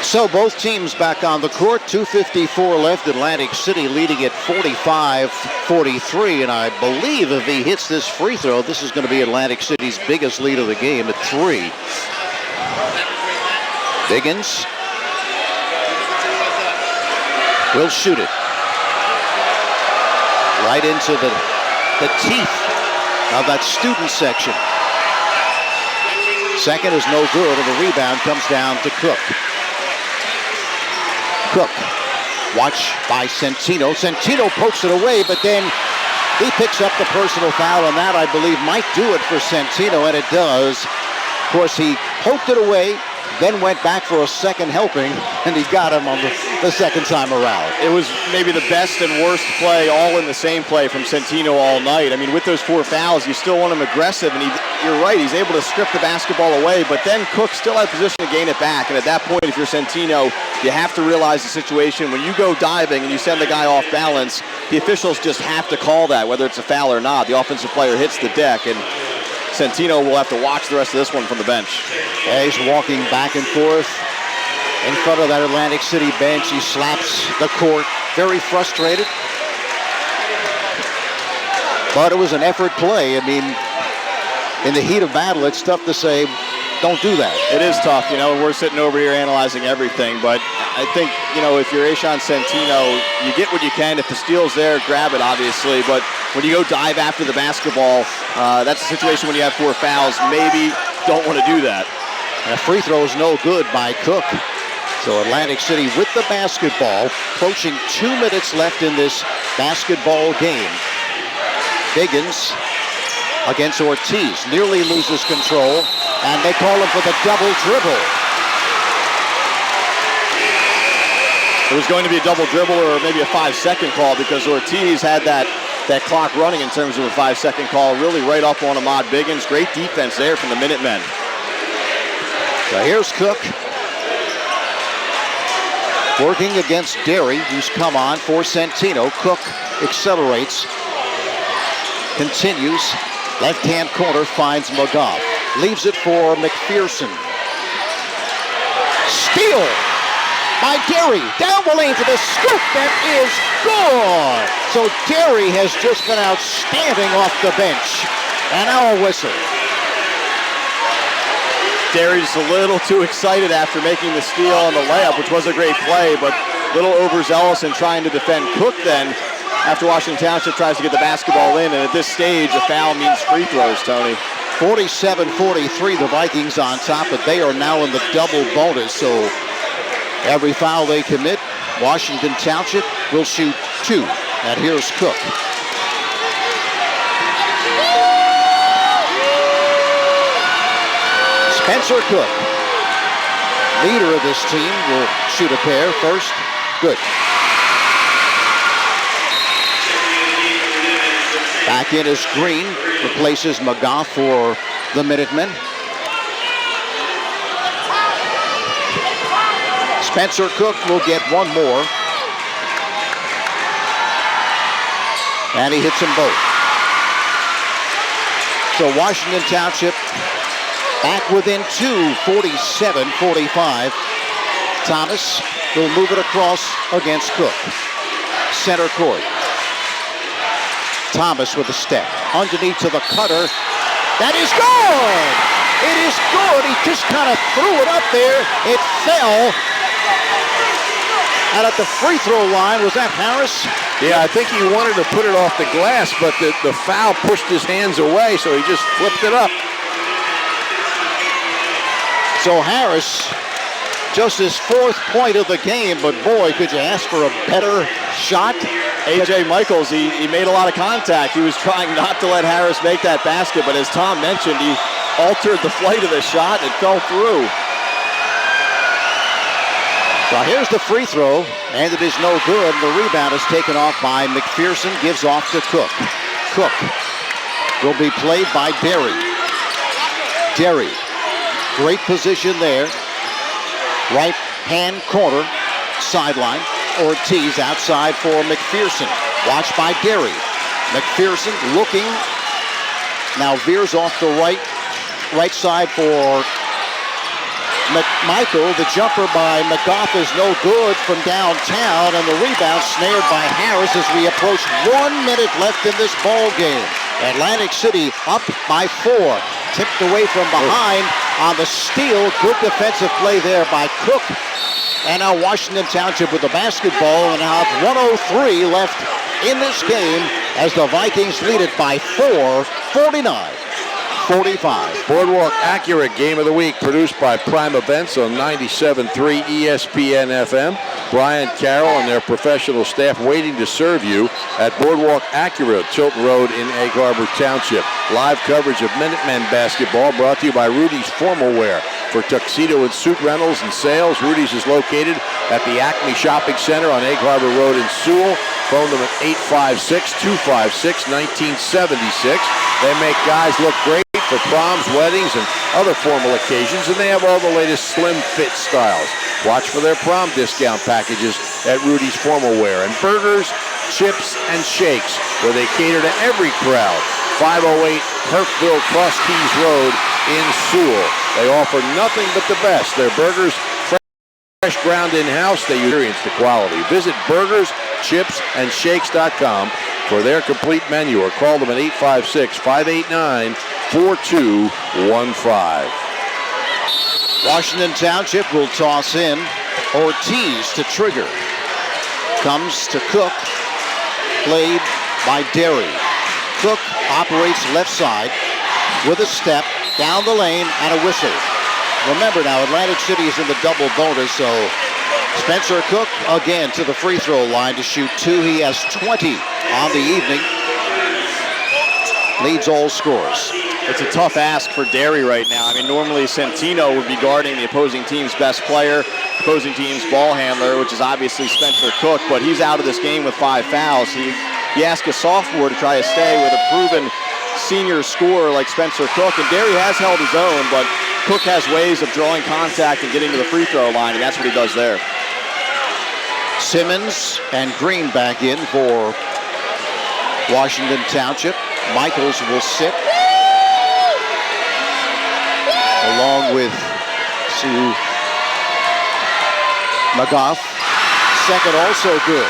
So both teams back on the court. 2:54 left. Atlantic City leading it 45-43. And I believe if he hits this free throw, this is going to be Atlantic City's biggest lead of the game at 3. Biggins will shoot it. Right into the teeth of that student section. Second is no good, and the rebound comes down to Cook. Cook, watch by Centino. Centino pokes it away, but then he picks up the personal foul, and that, I believe, might do it for Centino, and it does. Of course, he poked it away, then went back for a second helping, and he got him on the second time around. It was maybe the best and worst play all in the same play from Centino all night. I mean, with those 4 fouls, you still want him aggressive, and you're right, he's able to strip the basketball away, but then Cook still had position to gain it back, and at that point, if you're Centino, you have to realize the situation. When you go diving and you send the guy off balance, the officials just have to call that, whether it's a foul or not. The offensive player hits the deck, and Centino will have to watch the rest of this one from the bench. Yeah, he's walking back and forth in front of that Atlantic City bench. He slaps the court, very frustrated. But it was an effort play. I mean, in the heat of battle, it's tough to say, don't do that. It is tough, we're sitting over here analyzing everything, but I think, if you're Ashawn Centino, you get what you can. If the steal's there, grab it, obviously, but when you go dive after the basketball, that's a situation when you have 4 fouls. Maybe don't want to do that. And a free throw is no good by Cook. So Atlantic City with the basketball, approaching 2 minutes left in this basketball game. Biggins against Ortiz, nearly loses control, and they call him for the double dribble. It was going to be a double dribble or maybe a 5-second call because Ortiz had that clock running in terms of a 5-second call, really right up on Ahmad Biggins. Great defense there from the Minutemen. So here's Cook working against Derry, who's come on for Centino. Cook accelerates, continues, left-hand corner, finds McGough. Leaves it for McPherson. Steal by Derry. Down the lane for the scoop. That is good. So Derry has just been outstanding off the bench. And now a whistle. Derry's a little too excited after making the steal on the layup, which was a great play, but a little overzealous in trying to defend Cook then after Washington Township tries to get the basketball in. And at this stage, a foul means free throws, Tony. 47-43, the Vikings on top, but they are now in the double bonus. So every foul they commit, Washington Township will shoot 2. And here's Cook. Spencer Cook, leader of this team, will shoot a pair first. Good. Back in is Green, replaces McGough for the Minutemen. Spencer Cook will get one more. And he hits them both. So Washington Township back within 2, 47-45. Thomas will move it across against Cook. Center court. Thomas with a step. Underneath to the cutter. That is good! It is good. He just kind of threw it up there. It fell. And at the free throw line, was that Harris? Yeah, I think he wanted to put it off the glass, but the foul pushed his hands away, so he just flipped it up. So Harris, just his 4th point of the game, but boy, could you ask for a better shot? A.J. Michaels, he made a lot of contact. He was trying not to let Harris make that basket, but as Tom mentioned, he altered the flight of the shot and it fell through. Well, here's the free throw, and it is no good. The rebound is taken off by McPherson, gives off to Cook. Cook will be played by Derry. Derry, great position there. Right-hand corner, sideline. Ortiz outside for McPherson. Watched by Derry. McPherson looking. Now veers off the right side for McMichael. The jumper by McGough is no good from downtown, and the rebound snared by Harris as we approach 1 minute left in this ball game. Atlantic City up by 4. Tipped away from behind on the steal. Good defensive play there by Cook. And now Washington Township with the basketball, and now 1:03 left in this game as the Vikings lead it by 4, 49-45. Boardwalk Accurate Game of the Week, produced by Prime Events on 97.3 ESPN FM. Brian Carroll and their professional staff waiting to serve you at Boardwalk Accurate, Tilton Road in Egg Harbor Township. Live coverage of Minutemen basketball brought to you by Rudy's Formal Wear. For tuxedo and suit rentals and sales, Rudy's is located at the Acme Shopping Center on Egg Harbor Road in Sewell. Phone them at 856-256-1976. They make guys look great for proms, weddings, and other formal occasions, and they have all the latest slim fit styles. Watch for their prom discount packages at Rudy's Formal Wear. And burgers, chips, and shakes, where they cater to every crowd. 508 Herfville Cross Keys Road in Sewell. They offer nothing but the best. Their burgers, fresh ground in-house, they experience the quality. Visit burgerschipsandshakes.com for their complete menu, or call them at 856-589-4215. Washington Township will toss in. Ortiz to trigger. Comes to Cook. Played by Derry. Cook operates left side with a step down the lane and a whistle. Remember now, Atlantic City is in the double bonus, so Spencer Cook again to the free throw line to shoot 2. He has 20 on the evening. Leads all scores. It's a tough ask for Derry right now. I mean, normally Centino would be guarding the opposing team's best player, opposing team's ball handler, which is obviously Spencer Cook, but he's out of this game with 5 fouls. He asked a sophomore to try to stay with a proven senior scorer like Spencer Cook, and Derry has held his own, but Cook has ways of drawing contact and getting to the free throw line, and that's what he does there. Simmons and Green back in for Washington Township. Michaels will sit along with Sue McGough. Second also good.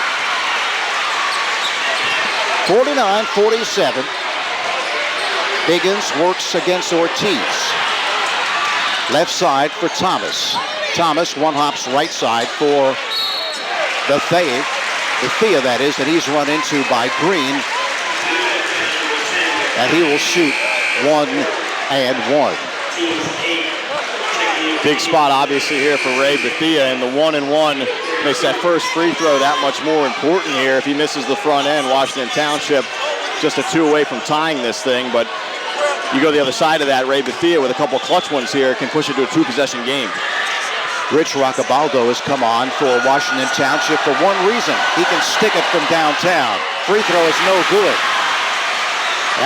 49-47. Higgins works against Ortiz. Left side for Thomas. Thomas one hops right side for Bethea, that is, that he's run into by Green. And he will shoot 1 and 1. Big spot obviously here for Ray Bethea, and the 1 and 1 makes that first free throw that much more important here. If he misses the front end, Washington Township just a 2 away from tying this thing, but you go the other side of that, Ray Bethea with a couple clutch ones here can push it to a 2-possession game. Rich Roccabaldo has come on for Washington Township for one reason. He can stick it from downtown. Free throw is no good.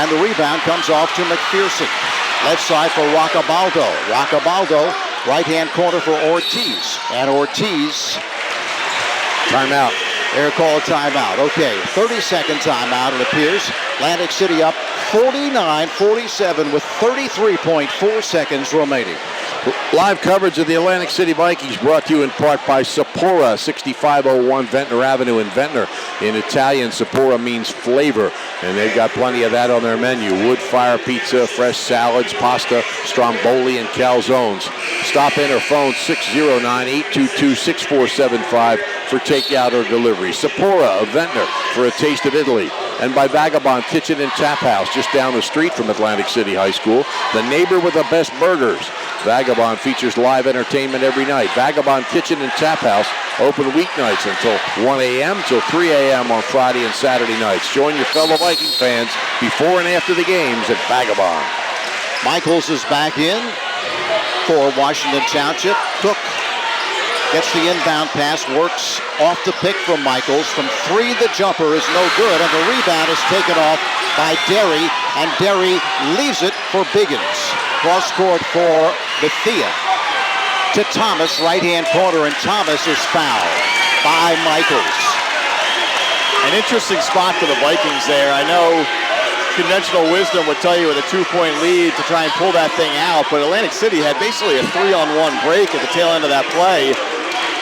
And the rebound comes off to McPherson. Left side for Roccabaldo. Roccabaldo, right-hand corner for Ortiz. And Ortiz, timeout. They're called timeout. Okay, 30-second timeout it appears. Atlantic City up 49-47 with 33.4 seconds remaining. Live coverage of the Atlantic City Vikings brought to you in part by Sapporo, 6501 Ventnor Avenue in Ventnor. In Italian, Sapporo means flavor, and they've got plenty of that on their menu. Wood fire pizza, fresh salads, pasta, stromboli, and calzones. Stop in or phone 609-822-6475 for takeout or delivery. Sapporo of Ventnor for a taste of Italy. And by Vagabond Kitchen and Tap House, just down the street from Atlantic City High School, the neighbor with the best burgers. Vagabond features live entertainment every night. Vagabond Kitchen and Tap House open weeknights until 1 a.m. till 3 a.m. on Friday and Saturday nights. Join your fellow Viking fans before and after the games at Vagabond. Michaels is back in for Washington Township. Cook gets the inbound pass, works off the pick from Michaels. From 3, the jumper is no good, and the rebound is taken off by Derry, and Derry leaves it for Biggins. Cross court for Bethia. To Thomas, right-hand corner, and Thomas is fouled by Michaels. An interesting spot for the Vikings there. I know conventional wisdom would tell you with a 2-point lead to try and pull that thing out, but Atlantic City had basically a 3-on-1 break at the tail end of that play.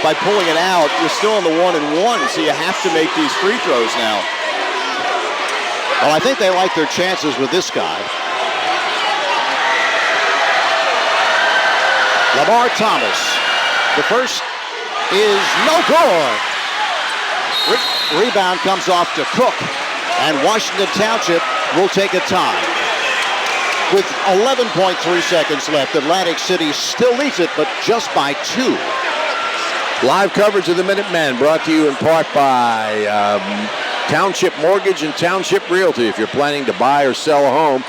By pulling it out, you're still in the 1-and-1, so you have to make these free throws now. Well, I think they like their chances with this guy. Lamar Thomas. The first is no good. Rebound comes off to Cook, and Washington Township will take a tie. With 11.3 seconds left, Atlantic City still leads it, but just by 2. Live coverage of the Minutemen brought to you in part by Township Mortgage and Township Realty. If you're planning to buy or sell a home,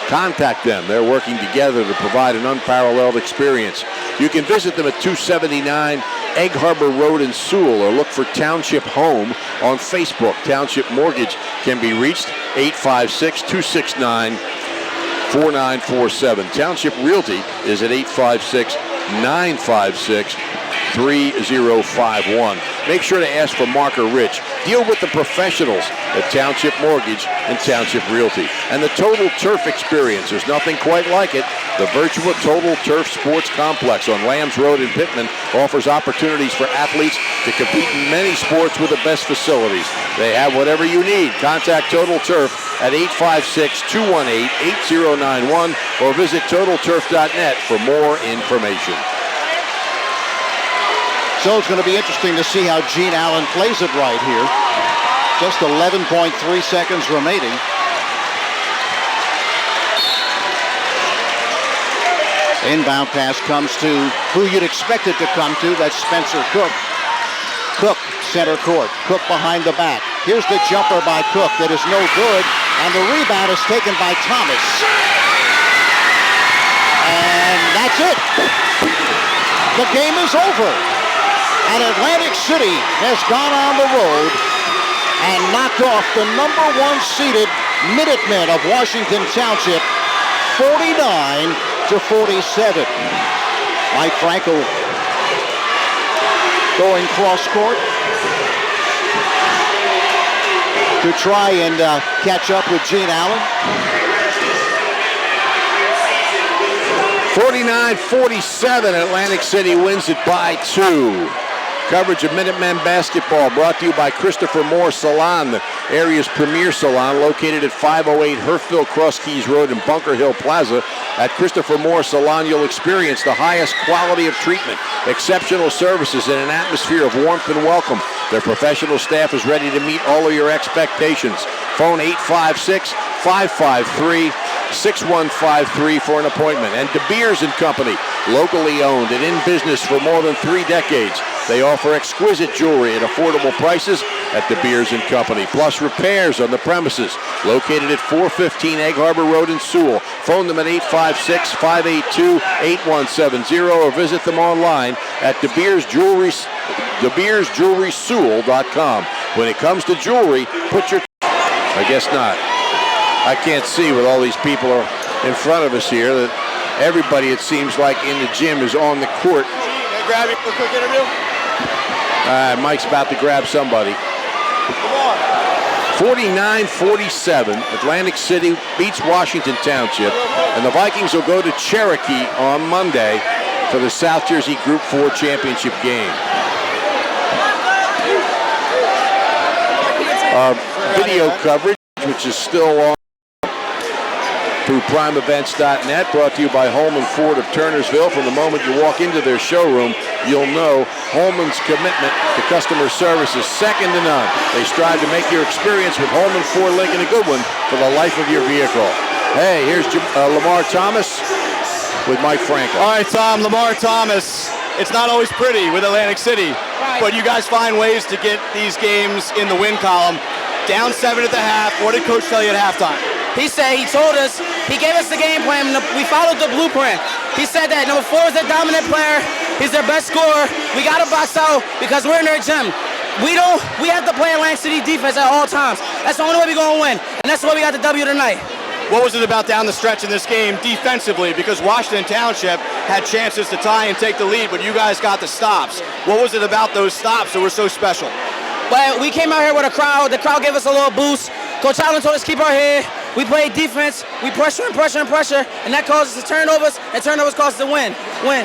contact them. They're working together to provide an unparalleled experience. You can visit them at 279 Egg Harbor Road in Sewell, or look for Township Home on Facebook. Township Mortgage can be reached 856-269-4947. Township Realty is at 856-956-3051. Make sure to ask for Mark or Rich. Deal with the professionals at Township Mortgage and Township Realty. And the Total Turf experience, there's nothing quite like it. The virtual Total Turf Sports Complex on Lambs Road in Pittman offers opportunities for athletes to compete in many sports with the best facilities. They have whatever you need. Contact Total Turf at 856-218-8091 or visit TotalTurf.net for more information. So it's going to be interesting to see how Gene Allen plays it right here. Just 11.3 seconds remaining. Inbound pass comes to who you'd expect it to come to. That's Spencer Cook. Cook, center court. Cook behind the back. Here's the jumper by Cook that is no good, and the rebound is taken by Thomas. And that's it. The game is over. And Atlantic City has gone on the road and knocked off the number 1 seeded Minutemen of Washington Township, 49-47. Mike Frankel going cross court to try and catch up with Gene Allen. 49-47, Atlantic City wins it by 2. Coverage of Minutemen basketball brought to you by Christopher Moore Salon, the area's premier salon, located at 508 Herfville Cross Keys Road in Bunker Hill Plaza. At Christopher Moore Salon, you'll experience the highest quality of treatment, exceptional services, and an atmosphere of warmth and welcome. Their professional staff is ready to meet all of your expectations. Phone 856-553-6153 for an appointment. And De Beers & Company, locally owned and in business for more than 3 decades. They offer exquisite jewelry at affordable prices at De Beers & Company, plus repairs on the premises, located at 415 Egg Harbor Road in Sewell. Phone them at 856-582-8170 or visit them online at DeBeersJewelrySewell.com. When it comes to jewelry, put your... I guess not. I can't see with all these people in front of us here that everybody, it seems like, in the gym is on the court. Can I grab you for a quick interview? Mike's about to grab somebody. Come on. 49-47, Atlantic City beats Washington Township, and the Vikings will go to Cherokee on Monday for the South Jersey Group 4 championship game. Our video coverage, which is still on through primeevents.net, brought to you by Holman Ford of Turnersville. From the moment you walk into their showroom, you'll know Holman's commitment to customer service is second to none. They strive to make your experience with Holman Ford Lincoln a good one for the life of your vehicle. Hey, here's Lamar Thomas with Mike Franco. All right, Tom, Lamar Thomas. It's not always pretty with Atlantic City, but you guys find ways to get these games in the win column. Down 7 at the half. What did Coach tell you at halftime? He said, he told us, he gave us the game plan, we followed the blueprint. He said that number 4 is their dominant player, he's their best scorer, we got to box out because we're in their gym. We have to play Atlantic City defense at all times. That's the only way we're going to win, and that's why we got the W tonight. What was it about down the stretch in this game defensively? Because Washington Township had chances to tie and take the lead, but you guys got the stops. What was it about those stops that were so special? But we came out here with a crowd. The crowd gave us a little boost. Coach Allen told us to keep our head. We played defense. We pressure and pressure and pressure, and that causes the turnovers, and turnovers cause the wins. All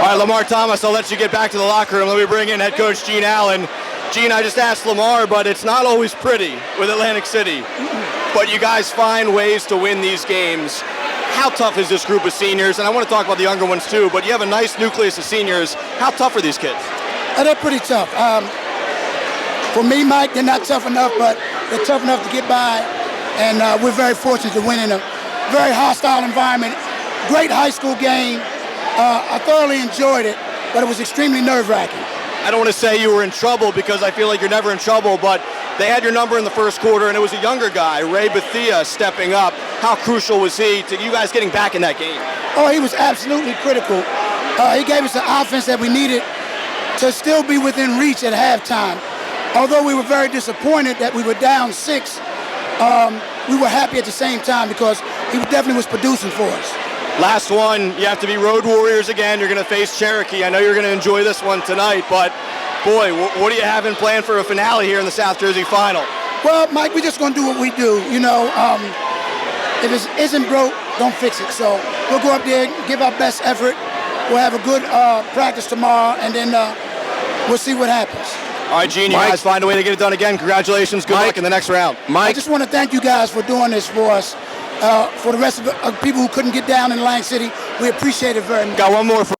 right, Lamar Thomas, I'll let you get back to the locker room. Let me bring in head coach Gene Allen. Gene, I just asked Lamar, but it's not always pretty with Atlantic City. But you guys find ways to win these games. How tough is this group of seniors? And I want to talk about the younger ones too, but you have a nice nucleus of seniors. How tough are these kids? They're pretty tough. For me, Mike, they're not tough enough, but they're tough enough to get by. And we're very fortunate to win in a very hostile environment. Great high school game. I thoroughly enjoyed it, but it was extremely nerve-wracking. I don't want to say you were in trouble because I feel like you're never in trouble, but they had your number in the first quarter, and it was a younger guy, Ray Bethia, stepping up. How crucial was he to you guys getting back in that game? Oh, he was absolutely critical. He gave us the offense that we needed to still be within reach at halftime. Although we were very disappointed that we were down 6, we were happy at the same time because he definitely was producing for us. Last one, you have to be road warriors again. You're going to face Cherokee. I know you're going to enjoy this one tonight, but boy, what do you have in plan for a finale here in the South Jersey Final? Well, Mike, we're just going to do what we do. You know, if it isn't broke, don't fix it. So we'll go up there, give our best effort. We'll have a good practice tomorrow, and then we'll see what happens. All right, Gene, you guys find a way to get it done again. Congratulations. Good luck in the next round. I just want to thank you guys for doing this for us. For the rest of the people who couldn't get down in Atlantic City, we appreciate it very much. Got one more for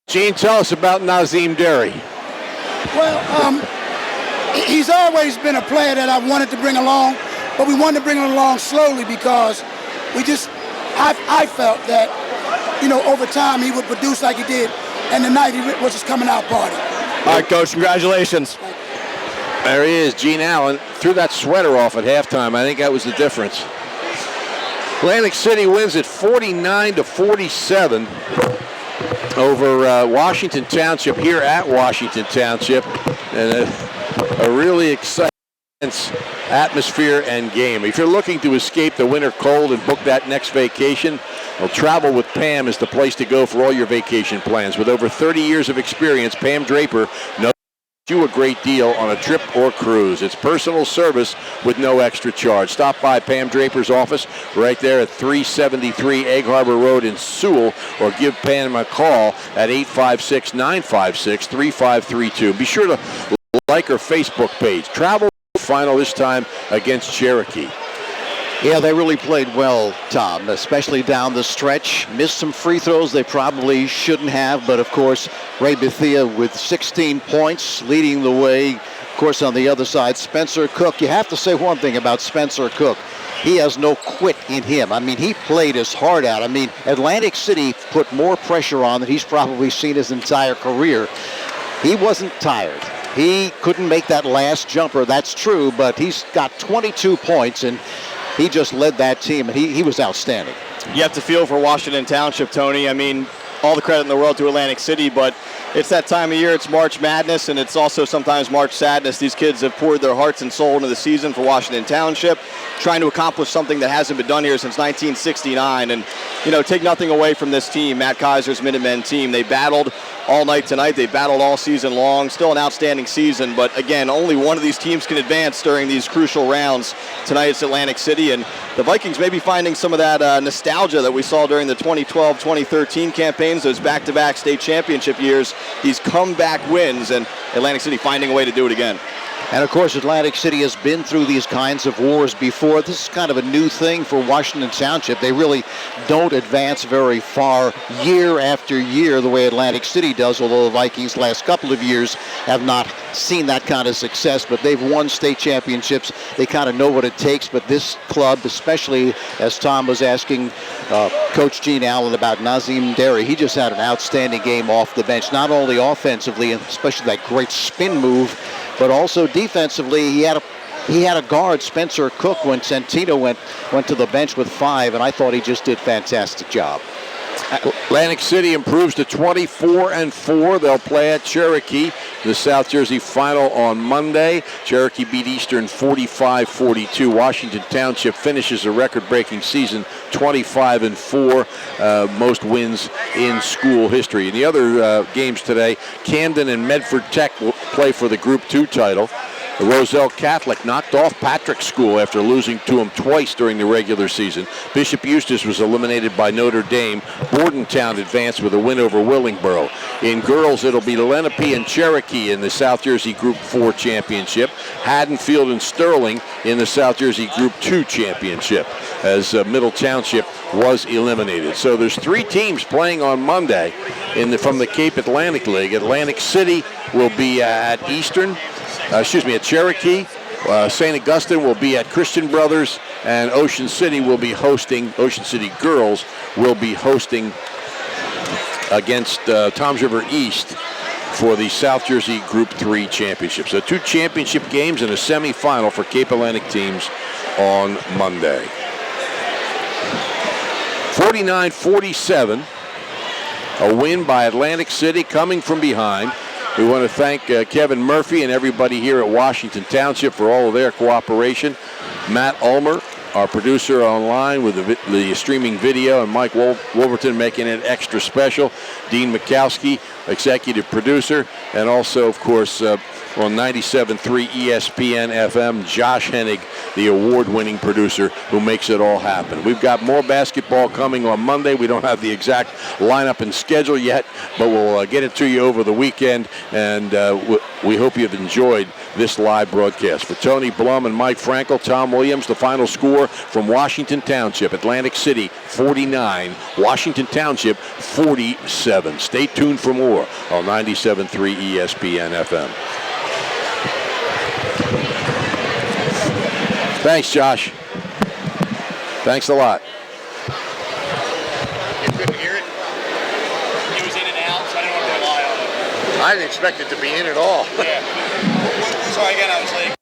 Gene. Tell us about Nazim Derry. Well, he's always been a player that I wanted to bring along, but we wanted to bring him along slowly because I felt that, you know, over time he would produce like he did, and tonight he was his coming out party. All right, Coach, congratulations. There he is, Gene Allen. Threw that sweater off at halftime. I think that was the difference. Atlantic City wins at 49-47 over Washington Township here at Washington Township. And a really exciting atmosphere and game. If you're looking to escape the winter cold and book that next vacation, well, Travel with Pam is the place to go for all your vacation plans. With over 30 years of experience, Pam Draper knows you a great deal on a trip or cruise. It's personal service with no extra charge. Stop by Pam Draper's office right there at 373 Egg Harbor Road in Sewell, or give Pam a call at 856-956-3532. Be sure to like her Facebook page. Travel final this time against Cherokee. Yeah, they really played well, Tom, especially down the stretch. Missed some free throws they probably shouldn't have, but of course, Ray Bethia with 16 points leading the way. Of course, on the other side, Spencer Cook. You have to say one thing about Spencer Cook. He has no quit in him. I mean, he played his heart out. I mean, Atlantic City put more pressure on than he's probably seen his entire career. He wasn't tired. He couldn't make that last jumper, that's true, but he's got 22 points, and he just led that team, and he was outstanding. You have to feel for Washington Township, Tony. I mean, all the credit in the world to Atlantic City, but it's that time of year. It's March Madness, and it's also sometimes March Sadness. These kids have poured their hearts and soul into the season for Washington Township, trying to accomplish something that hasn't been done here since 1969. And, you know, take nothing away from this team, Matt Kaiser's Minutemen team. They battled all night tonight. They battled all season long. Still an outstanding season, but again, only one of these teams can advance during these crucial rounds. Tonight it's Atlantic City, and the Vikings may be finding some of that nostalgia that we saw during the 2012-2013 campaigns, those back-to-back state championship years, these comeback wins, and Atlantic City finding a way to do it again. And of course, Atlantic City has been through these kinds of wars before. This is kind of a new thing for Washington Township. They really don't advance very far year after year the way Atlantic City does, although the Vikings last couple of years have not seen that kind of success, but they've won state championships. They kind of know what it takes, but this club, especially as Tom was asking Coach Gene Allen about Nazim Derry, he just had an outstanding game off the bench, not only offensively, and especially that great spin move, but also defensively. He had a guard, Spencer Cook, when Santino went to the bench with 5, and I thought he just did a fantastic job. Atlantic City improves to 24-4. They'll play at Cherokee, the South Jersey final on Monday. Cherokee beat Eastern 45-42. Washington Township finishes a record-breaking season 25-4, most wins in school history. In the other games today, Camden and Medford Tech will play for the Group 2 title. The Roselle Catholic knocked off Patrick School after losing to them twice during the regular season. Bishop Eustace was eliminated by Notre Dame. Bordentown advanced with a win over Willingboro. In girls, it'll be Lenape and Cherokee in the South Jersey Group 4 championship. Haddonfield and Sterling in the South Jersey Group 2 championship, as Middle Township was eliminated. So there's 3 teams playing on Monday from the Cape Atlantic League. Atlantic City will be at at Cherokee. St. Augustine will be at Christian Brothers, and Ocean City girls will be hosting against Toms River East for the South Jersey Group 3 championship. So 2 championship games and a semifinal for Cape Atlantic teams on Monday. 49-47, a win by Atlantic City coming from behind. We want to thank Kevin Murphy and everybody here at Washington Township for all of their cooperation. Matt Ulmer, our producer online with the streaming video, and Mike Wolverton making it extra special. Dean Mikowski, executive producer, and also, of course, on 97.3 ESPN FM, Josh Hennig, the award-winning producer who makes it all happen. We've got more basketball coming on Monday. We don't have the exact lineup and schedule yet, but we'll get it to you over the weekend, and we hope you've enjoyed this live broadcast. For Tony Blum and Mike Frankel, Tom Williams, the final score from Washington Township: Atlantic City 49, Washington Township 47. Stay tuned for more on 97.3 ESPN FM. Thanks, Josh. Thanks a lot. You couldn't hear it? It was in and out, so I didn't want to rely on it. I didn't expect it to be in at all. Yeah. Sorry again, I was late.